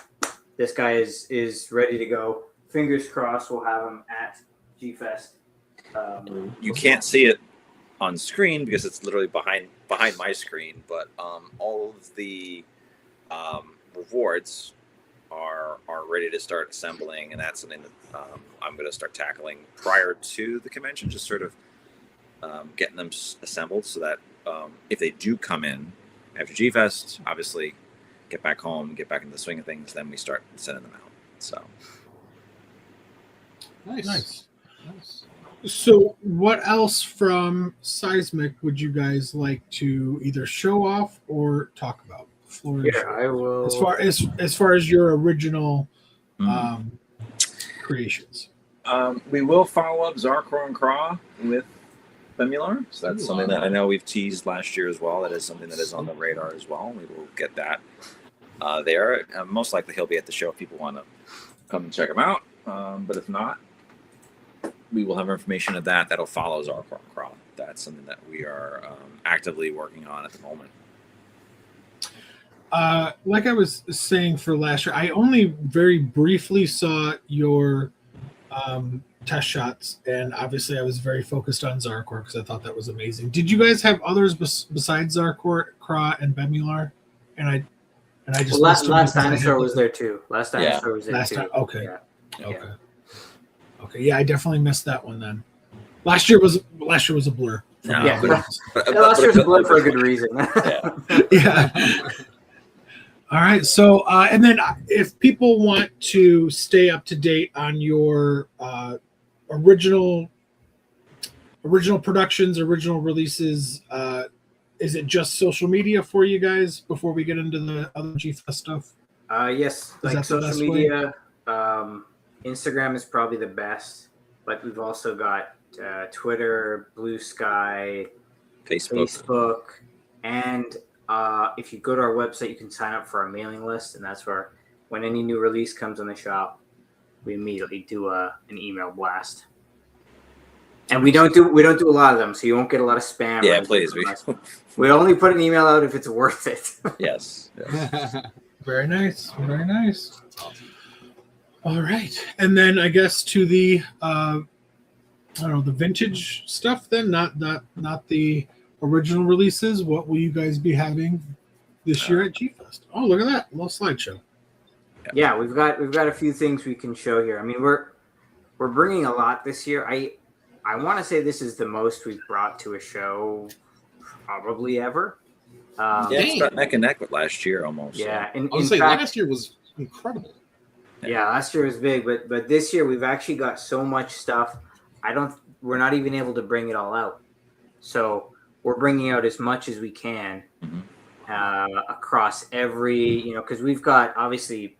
this guy is ready to go. Fingers crossed we'll have him at G-Fest. You can't see it on screen because it's literally behind my screen, but all of the rewards are ready to start assembling, and that's something that I'm going to start tackling prior to the convention, just sort of getting them assembled so that if they do come in after G-Fest, obviously get back home, get back into the swing of things, then we start sending them out. So nice. So what else from Seismic would you guys like to either show off or talk about? I will. As far as your original creations, we will follow up Zarkor and Kra with Bemular. So that's something that I know we've teased last year as well. That is something that is on the radar as well. We will get that there. Most likely he'll be at the show if people want to come and check him out. But if not, we will have information of that. That'll follow Zarkor and Kra. That's something that we are actively working on at the moment. Like I was saying for last year, I only very briefly saw your test shots, and obviously I was very focused on Zarkor because I thought that was amazing. Did you guys have others besides Zarkor, Kra, and Bemular? And I just last Dinosaur was there too. Last Dinosaur was there too. Okay. Yeah. Okay. Yeah, I definitely missed that one then. Last year was a blur. No, Yeah. but Last year's a blur for a good reason. Yeah. All right. So, and then if people want to stay up to date on your original productions, original releases, is it just social media for you guys before we get into the other G-Fest stuff? Yes. Like social media, Instagram is probably the best, but we've also got Twitter, Blue Sky, Facebook, and if you go to our website, you can sign up for our mailing list, and that's where when any new release comes on the shop, we immediately do an email blast. And we don't do a lot of them, so you won't get a lot of spam. Yeah, please. We only put an email out if it's worth it. Yes. Very nice. Very nice. All right, and then I guess to the I don't know, the vintage stuff. Then not the original releases. What will you guys be having this year at G-Fest? Oh, look at that, a little slideshow. Yeah, we've got a few things we can show here. I mean, we're bringing a lot this year. I want to say this is the most we've brought to a show probably ever. It's about neck and neck with last year almost. Yeah, I would say last year was incredible. Yeah, last year was big, but this year we've actually got so much stuff. We're not even able to bring it all out. So we're bringing out as much as we can across every, because we've got obviously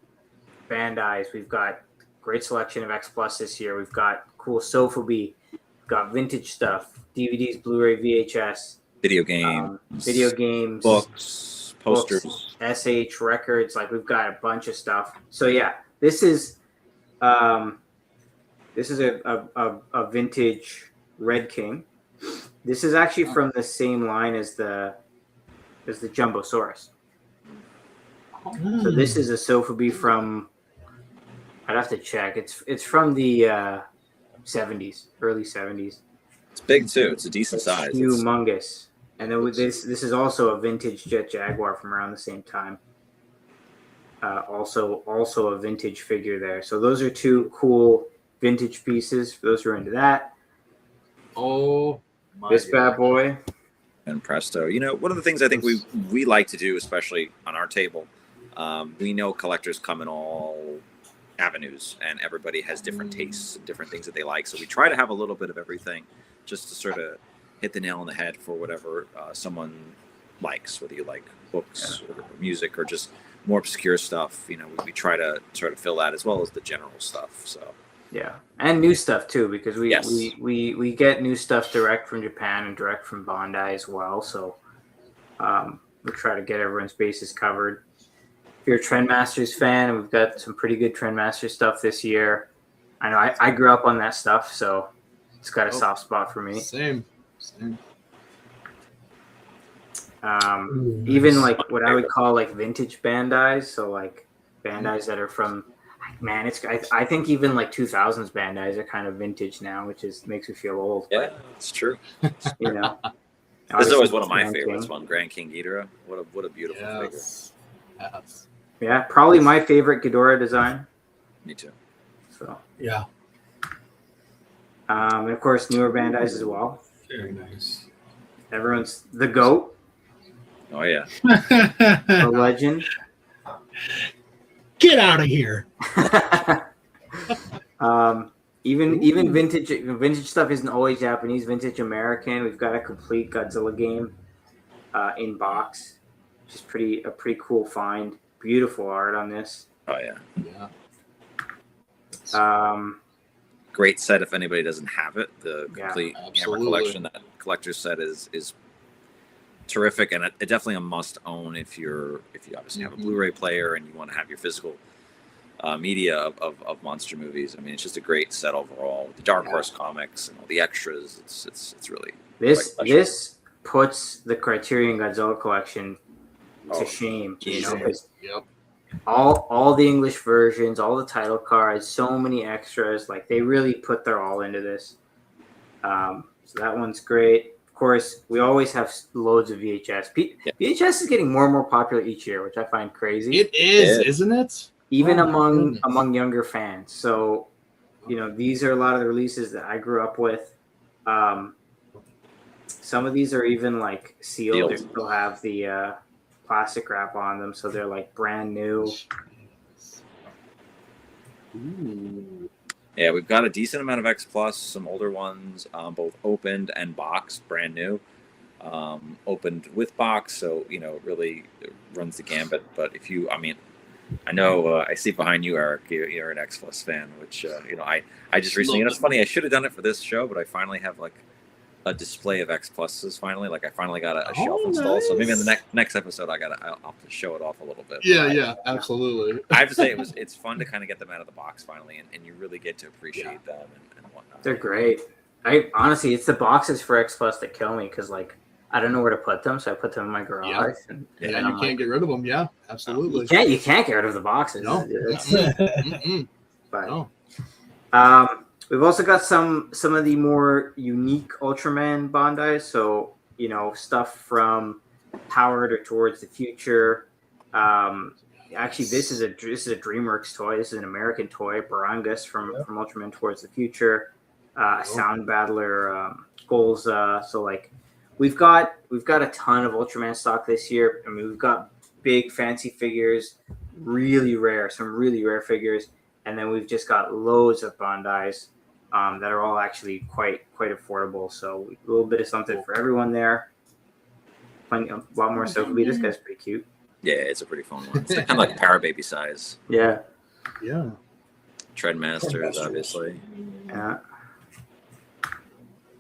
Bandai's, we've got great selection of X Plus this year. We've got cool Sofubi, we've got vintage stuff, DVDs, Blu-ray, VHS, video games, books, posters, SH records. Like, we've got a bunch of stuff. So yeah, this is a vintage Red King. This is actually from the same line as the Jumbosaurus. So this is a Sophobie from, I'd have to check. It's from the 70s, early 70s. It's big too. It's a decent It's size. humongous. And then with this is also a vintage Jet Jaguar from around the same time. Also a vintage figure there. So those are two cool vintage pieces for those who are into that. Oh, my This God. bad boy. And presto. You know, one of the things I think we like to do, especially on our table, we know collectors come in all avenues, and everybody has different tastes and different things that they like. So we try to have a little bit of everything, just to sort of hit the nail on the head for whatever someone likes, whether you like books or music or just more obscure stuff. You know, we try to sort of fill that as well as the general stuff. So Yeah, and new stuff too, because we Yes. we get new stuff direct from Japan and direct from Bondi as well. So we try to get everyone's bases covered. If you're a Trendmasters fan, we've got some pretty good Trendmasters stuff this year. I know I grew up on that stuff, so it's got a soft spot for me. Same. Even like what I would call like vintage Bandais, so like Bandais that are from, man, I think even like 2000s Bandais are kind of vintage now, which makes me feel old. yeah, it's true. You know, This is always one of my Grand favorites. King. One Grand King Ghidorah. What a beautiful figure. Yes. Yes. Yeah, probably my favorite Ghidorah design. Me too. So, Yeah. and of course, newer Bandais as well. Very nice. Everyone's the GOAT, Oh yeah. the legend. Get out of here. Even vintage stuff isn't always Japanese. Vintage American. We've got a complete Godzilla game in box, which is a pretty cool find. Beautiful art on this. Oh yeah. Yeah. Great set if anybody doesn't have it. The Yeah, complete Hammer absolutely. collection, that collector's set is terrific, and it definitely a must own if you obviously have a Blu-ray player and you want to have your physical media of monster movies. I mean, it's just a great set overall. With the Dark Horse comics and all the extras, it's really This quite special. this puts the Criterion Godzilla collection to Oh, shame. You know, easy. 'cause Yep. all the English versions, all the title cards, so many extras. Like they really put their all into this. So that one's great. Of course, we always have loads of VHS. VHS is getting more and more popular each year, which I find crazy. It is, Yeah. isn't it? Even Oh, my goodness. among younger fans. So, you know, these are a lot of the releases that I grew up with. Some of these are even like sealed. They still have the plastic wrap on them, so they're like brand new. Ooh. Yeah, we've got a decent amount of X Plus, some older ones, both opened and boxed, brand new. Opened with box, so you know, it really runs the gambit. But if you, I mean, I know I see behind you, Eric. You're an X Plus fan, which you know, I just recently. And it's funny. I should have done it for this show, but I finally have like a display of X Pluses. Finally, like I finally got a shelf installed. So maybe in the next episode, I'll have to show it off a little bit. Yeah, absolutely. I have to say it's fun to kind of get them out of the box finally, and you really get to appreciate them and whatnot. They're great. I honestly, it's the boxes for X Plus that kill me because like I don't know where to put them, so I put them in my garage. Yeah. And Yeah, then you I'm can't get rid of them. Yeah, absolutely. you can't get rid of the boxes. No. It's- Mm-mm. but No. we've also got some of the more unique Ultraman Bandai. So you know, stuff from Powered or Towards the Future. Actually, this is a DreamWorks toy. This is an American toy, Barangas from Ultraman Towards the Future. Sound Battler, Golza. So like, we've got a ton of Ultraman stock this year. I mean, we've got big fancy figures, some really rare figures, and then we've just got loads of Bandais that are all actually quite affordable. So a little bit of something for everyone there. Plenty, a lot more Sophie. This guy's pretty cute. Yeah, it's a pretty fun one. It's kind of like Power Baby size. Yeah. Yeah. Treadmasters, obviously, Yeah.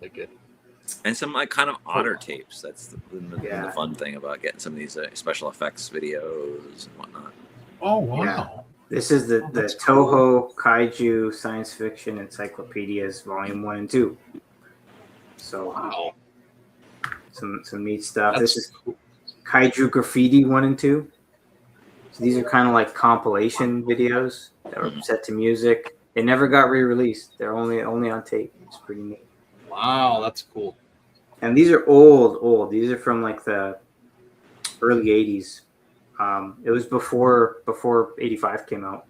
Like it. and some like kind of otter tapes. That's the Yeah. fun thing about getting some of these special effects videos and whatnot. Oh wow. This is the That's cool. Toho Kaiju Science Fiction Encyclopedias Volume 1 and 2. So Wow. some neat stuff. This is Kaiju Graffiti 1 and 2. So these are kind of like compilation videos that were set to music. They never got re-released. They're only on tape. It's pretty neat. Wow, that's cool. And these are old. These are from like the early 80s. It was before 85 came out.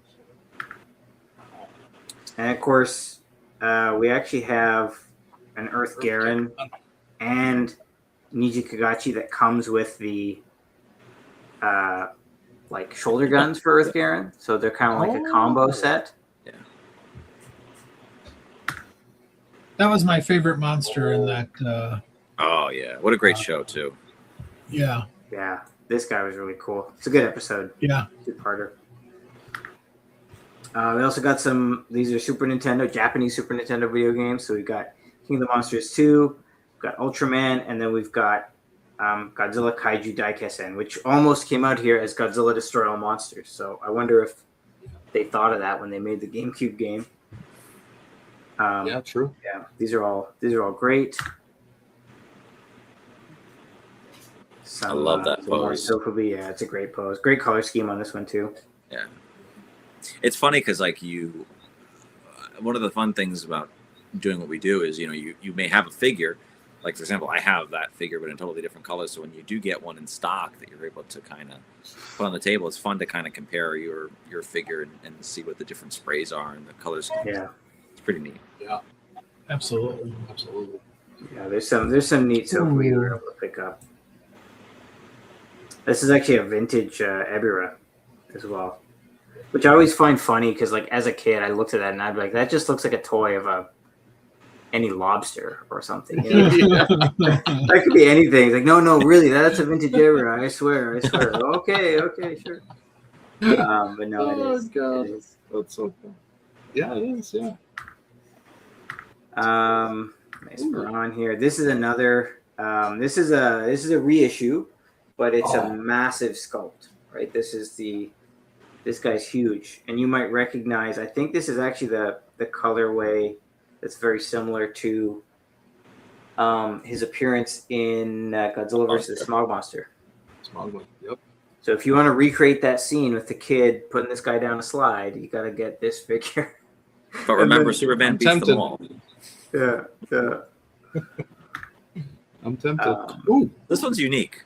And of course, we actually have an Earth Garen and Niji Kagachi that comes with the like shoulder guns for Earth Garen. So they're kind of like a combo set. Yeah. That was my favorite monster in that. Oh yeah, what a great show too. Yeah. Yeah, this guy was really cool. It's a good episode. Yeah. Two-parter. We also got these are Japanese Super Nintendo video games. So we've got King of the Monsters 2, we've got Ultraman, and then we've got Godzilla Kaiju Daikessen, which almost came out here as Godzilla Destroy All Monsters. So I wonder if they thought of that when they made the GameCube game. Yeah, true. Yeah, these are all great. I love that pose. Yeah, it's a great pose. Great color scheme on this one too. Yeah. It's funny because like one of the fun things about doing what we do is, you may have a figure, like for example, I have that figure, but in totally different colors. So when you do get one in stock that you're able to kind of put on the table, it's fun to kind of compare your figure and see what the different sprays are and the colors. Yeah. It's pretty neat. Yeah. Absolutely. Yeah, there's some neat stuff we were able to pick up. This is actually a vintage Ebira as well, which I always find funny because, like, as a kid, I looked at that and I'd be like, that just looks like a toy of any lobster or something. You know? That could be anything. It's like, no, really, that's a vintage Ebira. I swear. Okay, sure. But no, it is. God. It is. That's so cool. Yeah, it is. Yeah. Nice. We're on here. This is another. This is a reissue, but it's a massive sculpt. Right. This guy's huge, and you might recognize. I think this is actually the colorway that's very similar to his appearance in Godzilla vs. Smog Monster. Yep. So if you want to recreate that scene with the kid putting this guy down a slide, you got to get this figure. But remember, Superman beats them all. Yeah. I'm tempted. Ooh, this one's unique.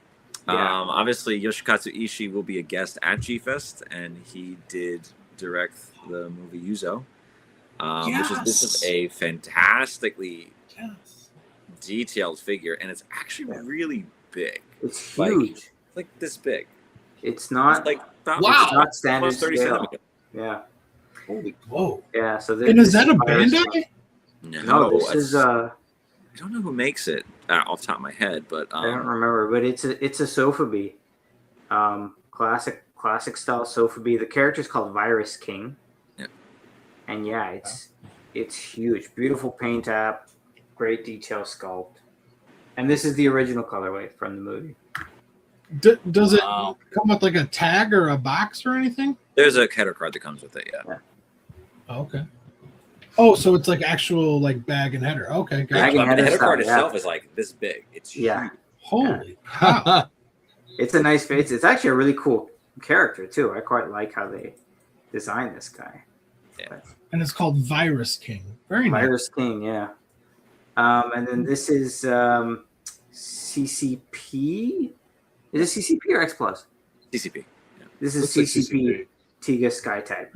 Yeah. Obviously, Yoshikatsu Ishii will be a guest at G-Fest, and he did direct the movie Yuzo. This is a fantastically detailed figure, and it's actually really big. It's huge. Like this big. It's not like It's not standard 30 scale. centimeters. Yeah. Holy whoa. Yeah. So And is that a Bandai? No, this is I don't know who makes it off the top of my head, but I don't remember, but it's a Sofubi, classic style Sofubi. The character is called Virus King. Yeah. And yeah, it's huge, beautiful paint app, great detail sculpt, and this is the original colorway from the movie. Does it come with like a tag or a box or anything? There's a header card that comes with it. Yeah. Oh, okay. Oh, so it's like actual like bag and header. Okay, gotcha. The header card itself is like this big. It's huge. Holy cow! It's a nice face. It's actually a really cool character too. I quite like how they designed this guy. Yeah. And it's called Virus King. Very nice. Virus King, yeah. And then this is CCP. Is it CCP or X Plus? CCP. Yeah. This is CCP Tiga Sky Type.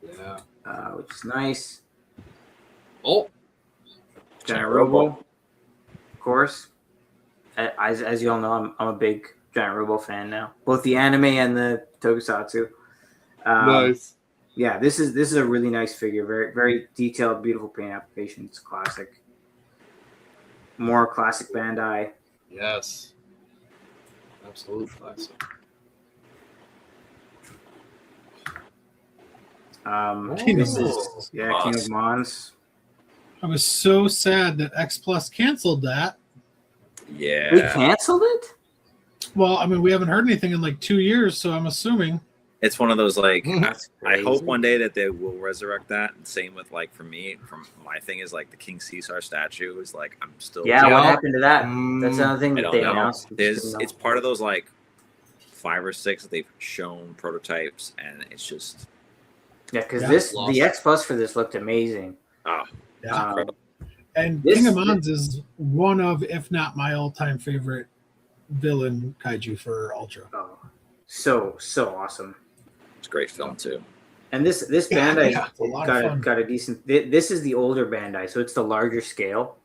Yeah. Which is nice. Oh, Giant Robo, of course. As you all know, I'm a big Giant Robo fan now. Both the anime and the tokusatsu. nice. Yeah, this is a really nice figure. Very very detailed, beautiful paint application. It's classic. More classic Bandai. Yes. Absolute classic. This is King of Mons. I was so sad that X Plus canceled that. Yeah. They canceled it? Well, I mean, we haven't heard anything in like 2 years, so I'm assuming. It's one of those like That's I hope crazy. one day that they will resurrect that. And same with like for me, from my thing is like the King Caesar statue is like I'm still Yeah, what Yeah. happened to that? That's another thing I that don't they know. announced. It's part of those like 5 or 6 that they've shown prototypes, and it's just because Yeah. the X Plus for this looked amazing. oh Yeah. incredible. And This- King of Mons is one of, if not my all-time favorite villain kaiju for Ultra. Oh, so awesome. It's a great film too. And this Yeah, Bandai yeah, it's a lot of fun. got a decent. This is the older Bandai, so it's the larger scale.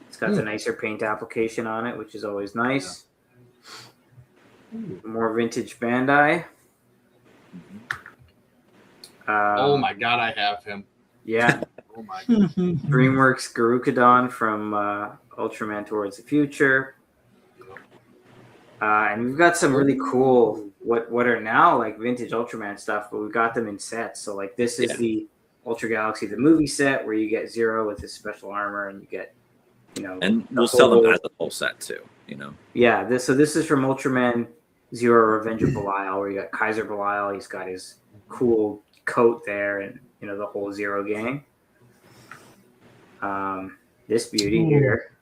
It's got Hmm. the nicer paint application on it, which is always nice. More vintage Bandai. Oh my god, I have him. Yeah, Oh my god. DreamWorks Garukadon from Ultraman Towards the Future. And we've got some really cool what are now like vintage Ultraman stuff, but we've got them in sets. So like this is the Ultra Galaxy the movie set where you get Zero with his special armor, and you get And the we'll sell them whole- as a whole set too. Yeah, this is from Ultraman Zero Revenge of Belial, where you got Kaiser Belial. He's got his cool coat there, and the whole Zero gang. This beauty Ooh. here.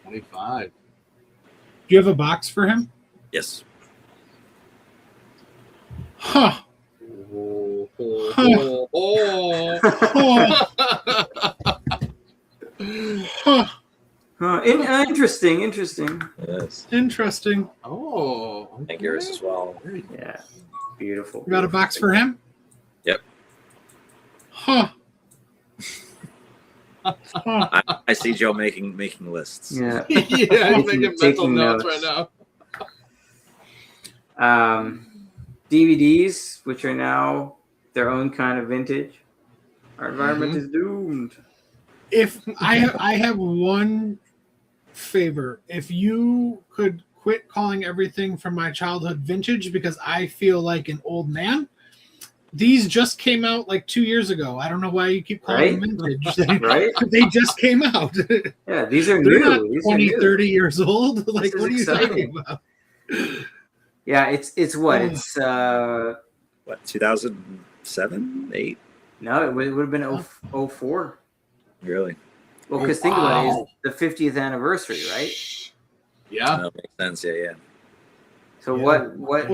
25. Do you have a box for him? Yes. Huh. Oh, oh, oh, Huh. Interesting. Yes. Interesting. oh. I think yours as well. Yeah, beautiful. You got a box for him? Yep. Huh. Huh. I see Joe making lists. Yeah. Yeah, I'm making mental Taking notes notes. right now. DVDs, which are now their own kind of vintage. Our environment is doomed. If I have one favor, if you could quit calling everything from my childhood vintage because I feel like an old man. These just came out like 2 years ago. I don't know why you keep calling them vintage. Right? They just came out. Yeah, these are They're new. not These 20, are new. 30 years old. Like, is what are you exciting. talking about? Yeah, it's what? Oh. It's What, 2007, 8? no, it would have been 04. Really? Well, because think about it, it's the 50th anniversary, right? Yeah. That makes sense. Yeah. So Yeah. what?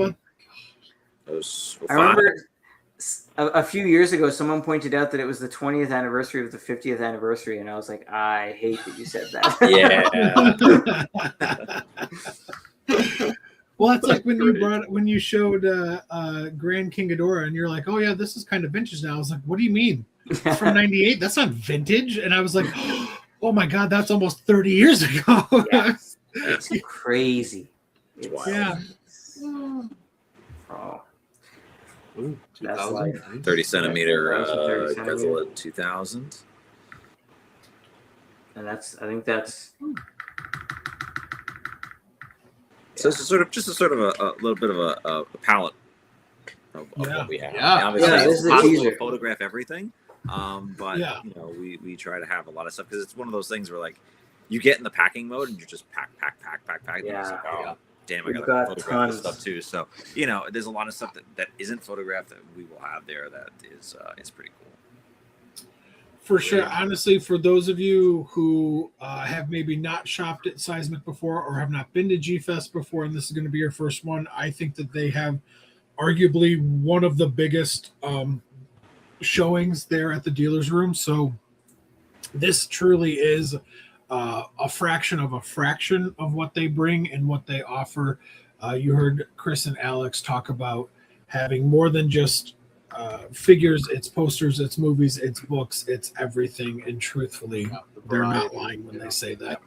Those were I 5. remember a few years ago, someone pointed out that it was the 20th anniversary of the 50th anniversary, and I was like, I hate that you said that. Yeah. Well, it's like when you showed Grand King Ghidorah, and you're like, oh yeah, this is kind of vintage now. I was like, what do you mean? It's from '98. That's not vintage. And I was like, oh my god, that's almost 30 years ago. Yeah. It's crazy. It's, Wow. Yeah. Oh, Ooh, That's 2000. like- 30 centimeter 30 centimeter. Godzilla 2000. and I think that's So it's a sort of a little bit of a palette of Yeah. what we have. Yeah. Obviously, Yeah, this it's is a possible teaser. to photograph everything, but Yeah. we try to have a lot of stuff because it's one of those things where like you get in the packing mode and you're just pack. And Yeah. it's like, oh, Yeah. damn, I We've gotta got photograph this tons. stuff too. So there's a lot of stuff that isn't photographed that we will have there that is pretty cool. For sure. Honestly, for those of you who have maybe not shopped at Seismic before or have not been to G-Fest before, and this is going to be your first one, I think that they have arguably one of the biggest showings there at the dealer's room. So this truly is a fraction of what they bring and what they offer. You heard Chris and Alex talk about having more than just figures, it's posters, it's movies, it's books, it's everything. And truthfully, they're not lying when they say that.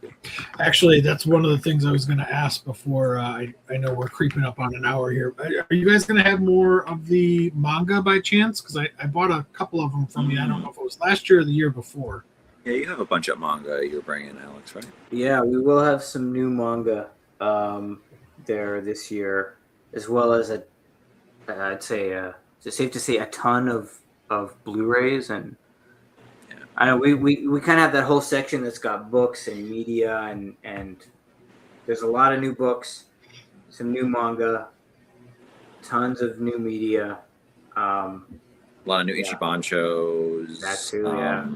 Actually, that's one of the things I was going to ask before. I know we're creeping up on an hour here. Are you guys going to have more of the manga by chance? Because I bought a couple of them from you. I don't know if it was last year or the year before. Yeah, you have a bunch of manga you're bringing, Alex, right? Yeah, we will have some new manga there this year, as well as I'd say it's safe to say a ton of Blu-rays, and I know we kind of have that whole section that's got books and media, and there's a lot of new books, some new manga. tons of new media. A lot of new Ichiban shows. That too, yeah.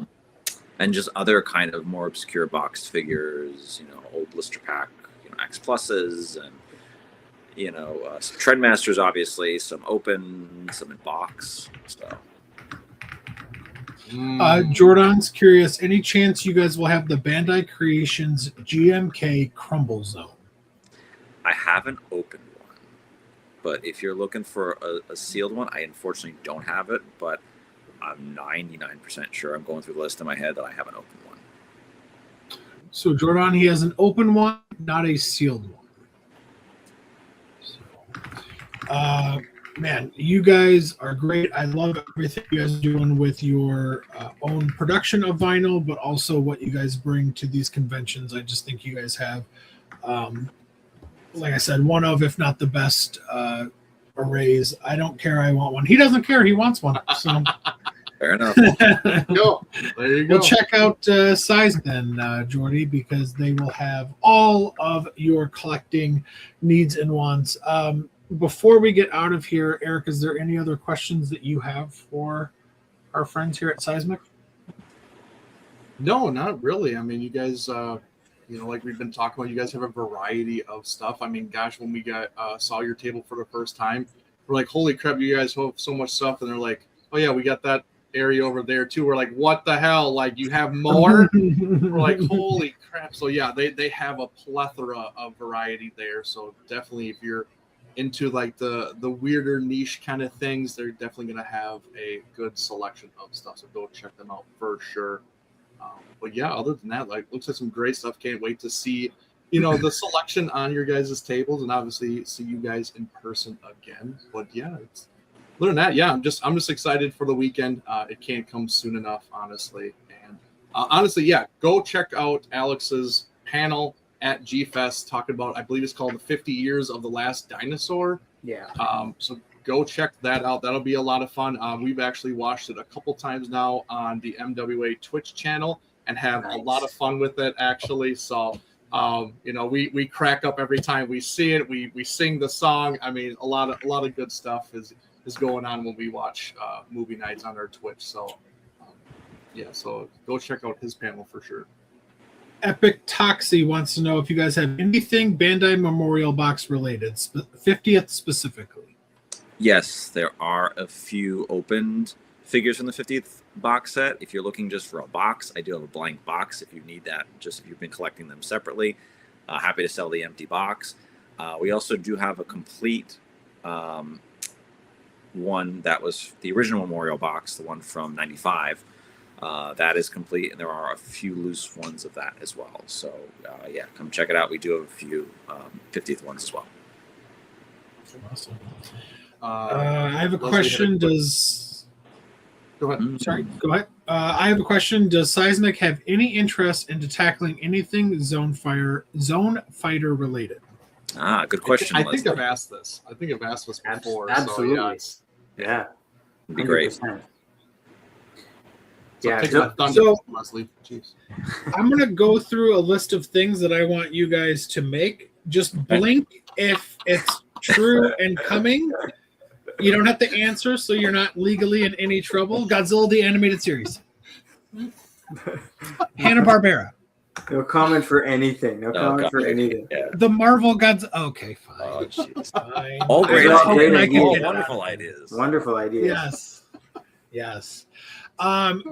And just other kind of more obscure boxed figures, old blister pack, X pluses, and some Trendmasters, obviously, some open, some in box stuff. Jordan's curious, any chance you guys will have the Bandai Creations GMK Crumble Zone? I haven't opened one, but if you're looking for a sealed one, I unfortunately don't have it, but I'm 99% sure, I'm going through the list in my head, that I haven't opened one. So Jordan, he has an open one, not a sealed one. So, man, you guys are great. I love everything you guys are doing with your own production of vinyl, but also what you guys bring to these conventions. I just think you guys have, like I said, one of, if not the best arrays. I don't care. I want one. He doesn't care. He wants one. So fair enough. There you go. We'll check out Seismic then, Jordy, because they will have all of your collecting needs and wants. Before we get out of here, Eric, is there any other questions that you have for our friends here at Seismic? No, not really. I mean, you guys, like we've been talking about, you guys have a variety of stuff. I mean, gosh, when we saw your table for the first time, we're like, holy crap, you guys have so much stuff. And they're like, oh yeah, we got that area over there too. We're like, what the hell? Like, you have more? We're like, holy crap. So yeah, they have a plethora of variety there. So definitely, if you're into like the weirder niche kind of things, they're definitely going to have a good selection of stuff. So go check them out for sure. But yeah, other than that, like, looks like some great stuff. Can't wait to see, the selection on your guys' tables, and obviously see you guys in person again. But yeah, other than that, yeah, I'm just excited for the weekend. It can't come soon enough, honestly. And honestly, yeah, go check out Alex's panel at G-Fest talking about, I believe it's called the 50 Years of the Last Dinosaur. Yeah. So go check that out. That'll be a lot of fun. We've actually watched it a couple times now on the MWA Twitch channel and have a lot of fun with it, actually. So, we crack up every time we see it. We sing the song. I mean, a lot of good stuff is going on when we watch movie nights on our Twitch. So, so go check out his panel for sure. Epic Toxie wants to know if you guys have anything Bandai Memorial Box related, 50th specifically. Yes, there are a few opened figures from the 50th box set. If you're looking just for a box, I do have a blank box if you need that, just if you've been collecting them separately. Happy to sell the empty box. We also do have a complete one that was the original Memorial box, the one from 95. That is complete, and there are a few loose ones of that as well. So, come check it out. We do have a few 50th ones as well. Awesome. I have a question. Go ahead. Sorry, go ahead. I have a question. Does Seismic have any interest into tackling anything Zone Fighter related? Good question. I think I've asked this. Before. Absolutely. So, it'd be great. 100%. So Leslie. Jeez. I'm going to go through a list of things that I want you guys to make. Just blink if it's true and coming. You don't have to answer, so you're not legally in any trouble. Godzilla, the animated series. Hanna-Barbera. No comment for anything. No comment for anything. Yeah. The Marvel Gods. Okay, fine. Oh, jeez. Fine. All great All great ideas. ideas. Wonderful ideas. Wonderful ideas. Yes.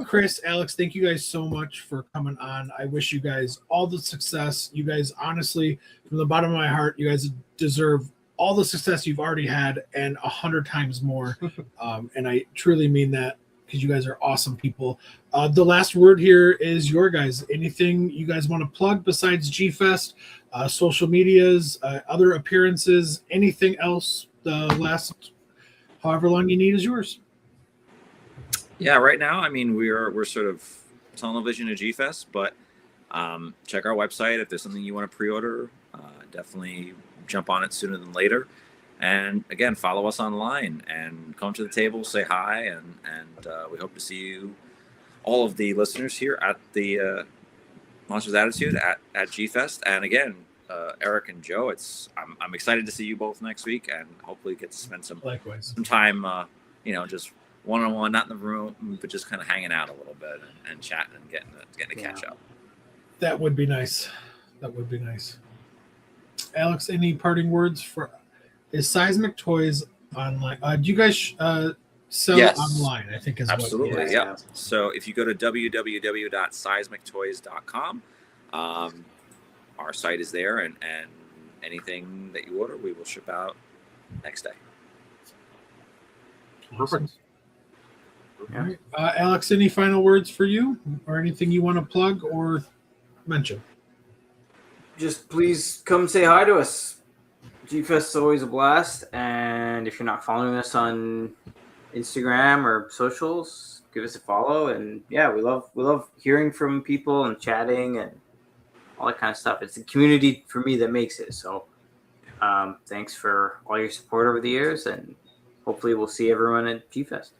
Chris, Alex, thank you guys so much for coming on. I wish you guys all the success. You guys, honestly, from the bottom of my heart, you guys deserve all the success you've already had and 100 times more. And I truly mean that, because you guys are awesome people. The last word here is your guys. Anything you guys want to plug besides G-Fest, social medias, other appearances, anything else? The last however long you need is yours. Yeah, right now, I mean, we're sort of tunnel vision to G-Fest, but check our website if there's something you want to pre-order. Definitely jump on it sooner than later. And again, follow us online and come to the table, say hi, and we hope to see you, all of the listeners here at the Monsters Attitude at G-Fest. And again, Eric and Joe, I'm excited to see you both next week, and hopefully get to spend some Likewise. time, just one-on-one, not in the room, but just kind of hanging out a little bit and chatting and getting to catch up. That would be nice. That would be nice. Alex, any parting words is Seismic Toys online? Do you guys sell Yes. online? I think is Absolutely, what. yeah. So if you go to www.seismictoys.com, our site is there, and anything that you order, we will ship out next day. Perfect. All right. Alex, any final words for you, or anything you want to plug or mention? Just please come say hi to us. G-Fest is always a blast, and if you're not following us on Instagram or socials, give us a follow. And yeah, we love hearing from people and chatting and all that kind of stuff. It's the community for me that makes it. So thanks for all your support over the years, and hopefully we'll see everyone at G-Fest.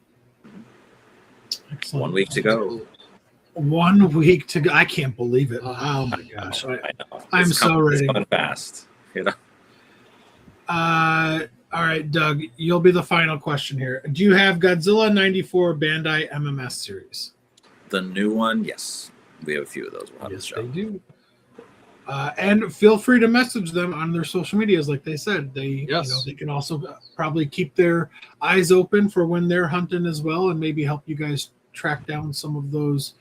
Excellent. 1 week to go. 1 week to go. I can't believe it. Oh my gosh. I know. I'm so ready. It's coming fast. All right, Doug, you'll be the final question here. Do you have Godzilla 94 Bandai MMS series? The new one, yes. We have a few of those. We'll have Yes, to show. they do. And feel free to message them on their social medias, like they said. They can also probably keep their eyes open for when they're hunting as well, and maybe help you guys track down some of those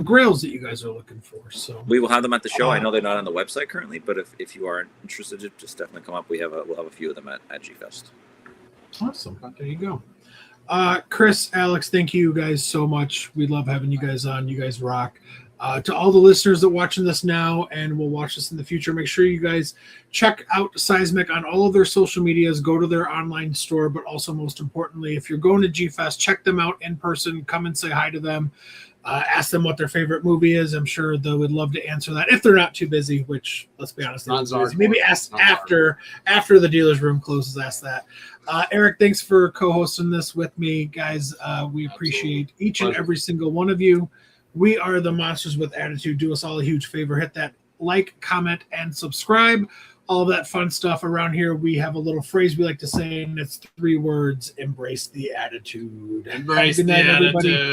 grails that you guys are looking for. So We will have them at the show. I know they're not on the website currently, but if you are interested, just definitely come up. We'll have a few of them at G-Fest. Awesome. There you go. Chris, Alex, thank you guys so much. We love having you guys on. You guys rock. To all the listeners that are watching this now and will watch this in the future, make sure you guys check out Seismic on all of their social medias. Go to their online store, but also most importantly, if you're going to G-Fest, check them out in person. Come and say hi to them. Ask them what their favorite movie is. I'm sure they would love to answer that if they're not too busy, which, let's be honest, they're busy. Maybe ask after the dealer's room closes. Ask that. Eric, thanks for co-hosting this with me, guys. We appreciate each and every single one of you. We are the Monsters with Attitude. Do us all a huge favor. Hit that like, comment, and subscribe. All of that fun stuff around here. We have a little phrase we like to say, and it's 3 words: embrace the attitude. Embrace Good night, the everybody. attitude.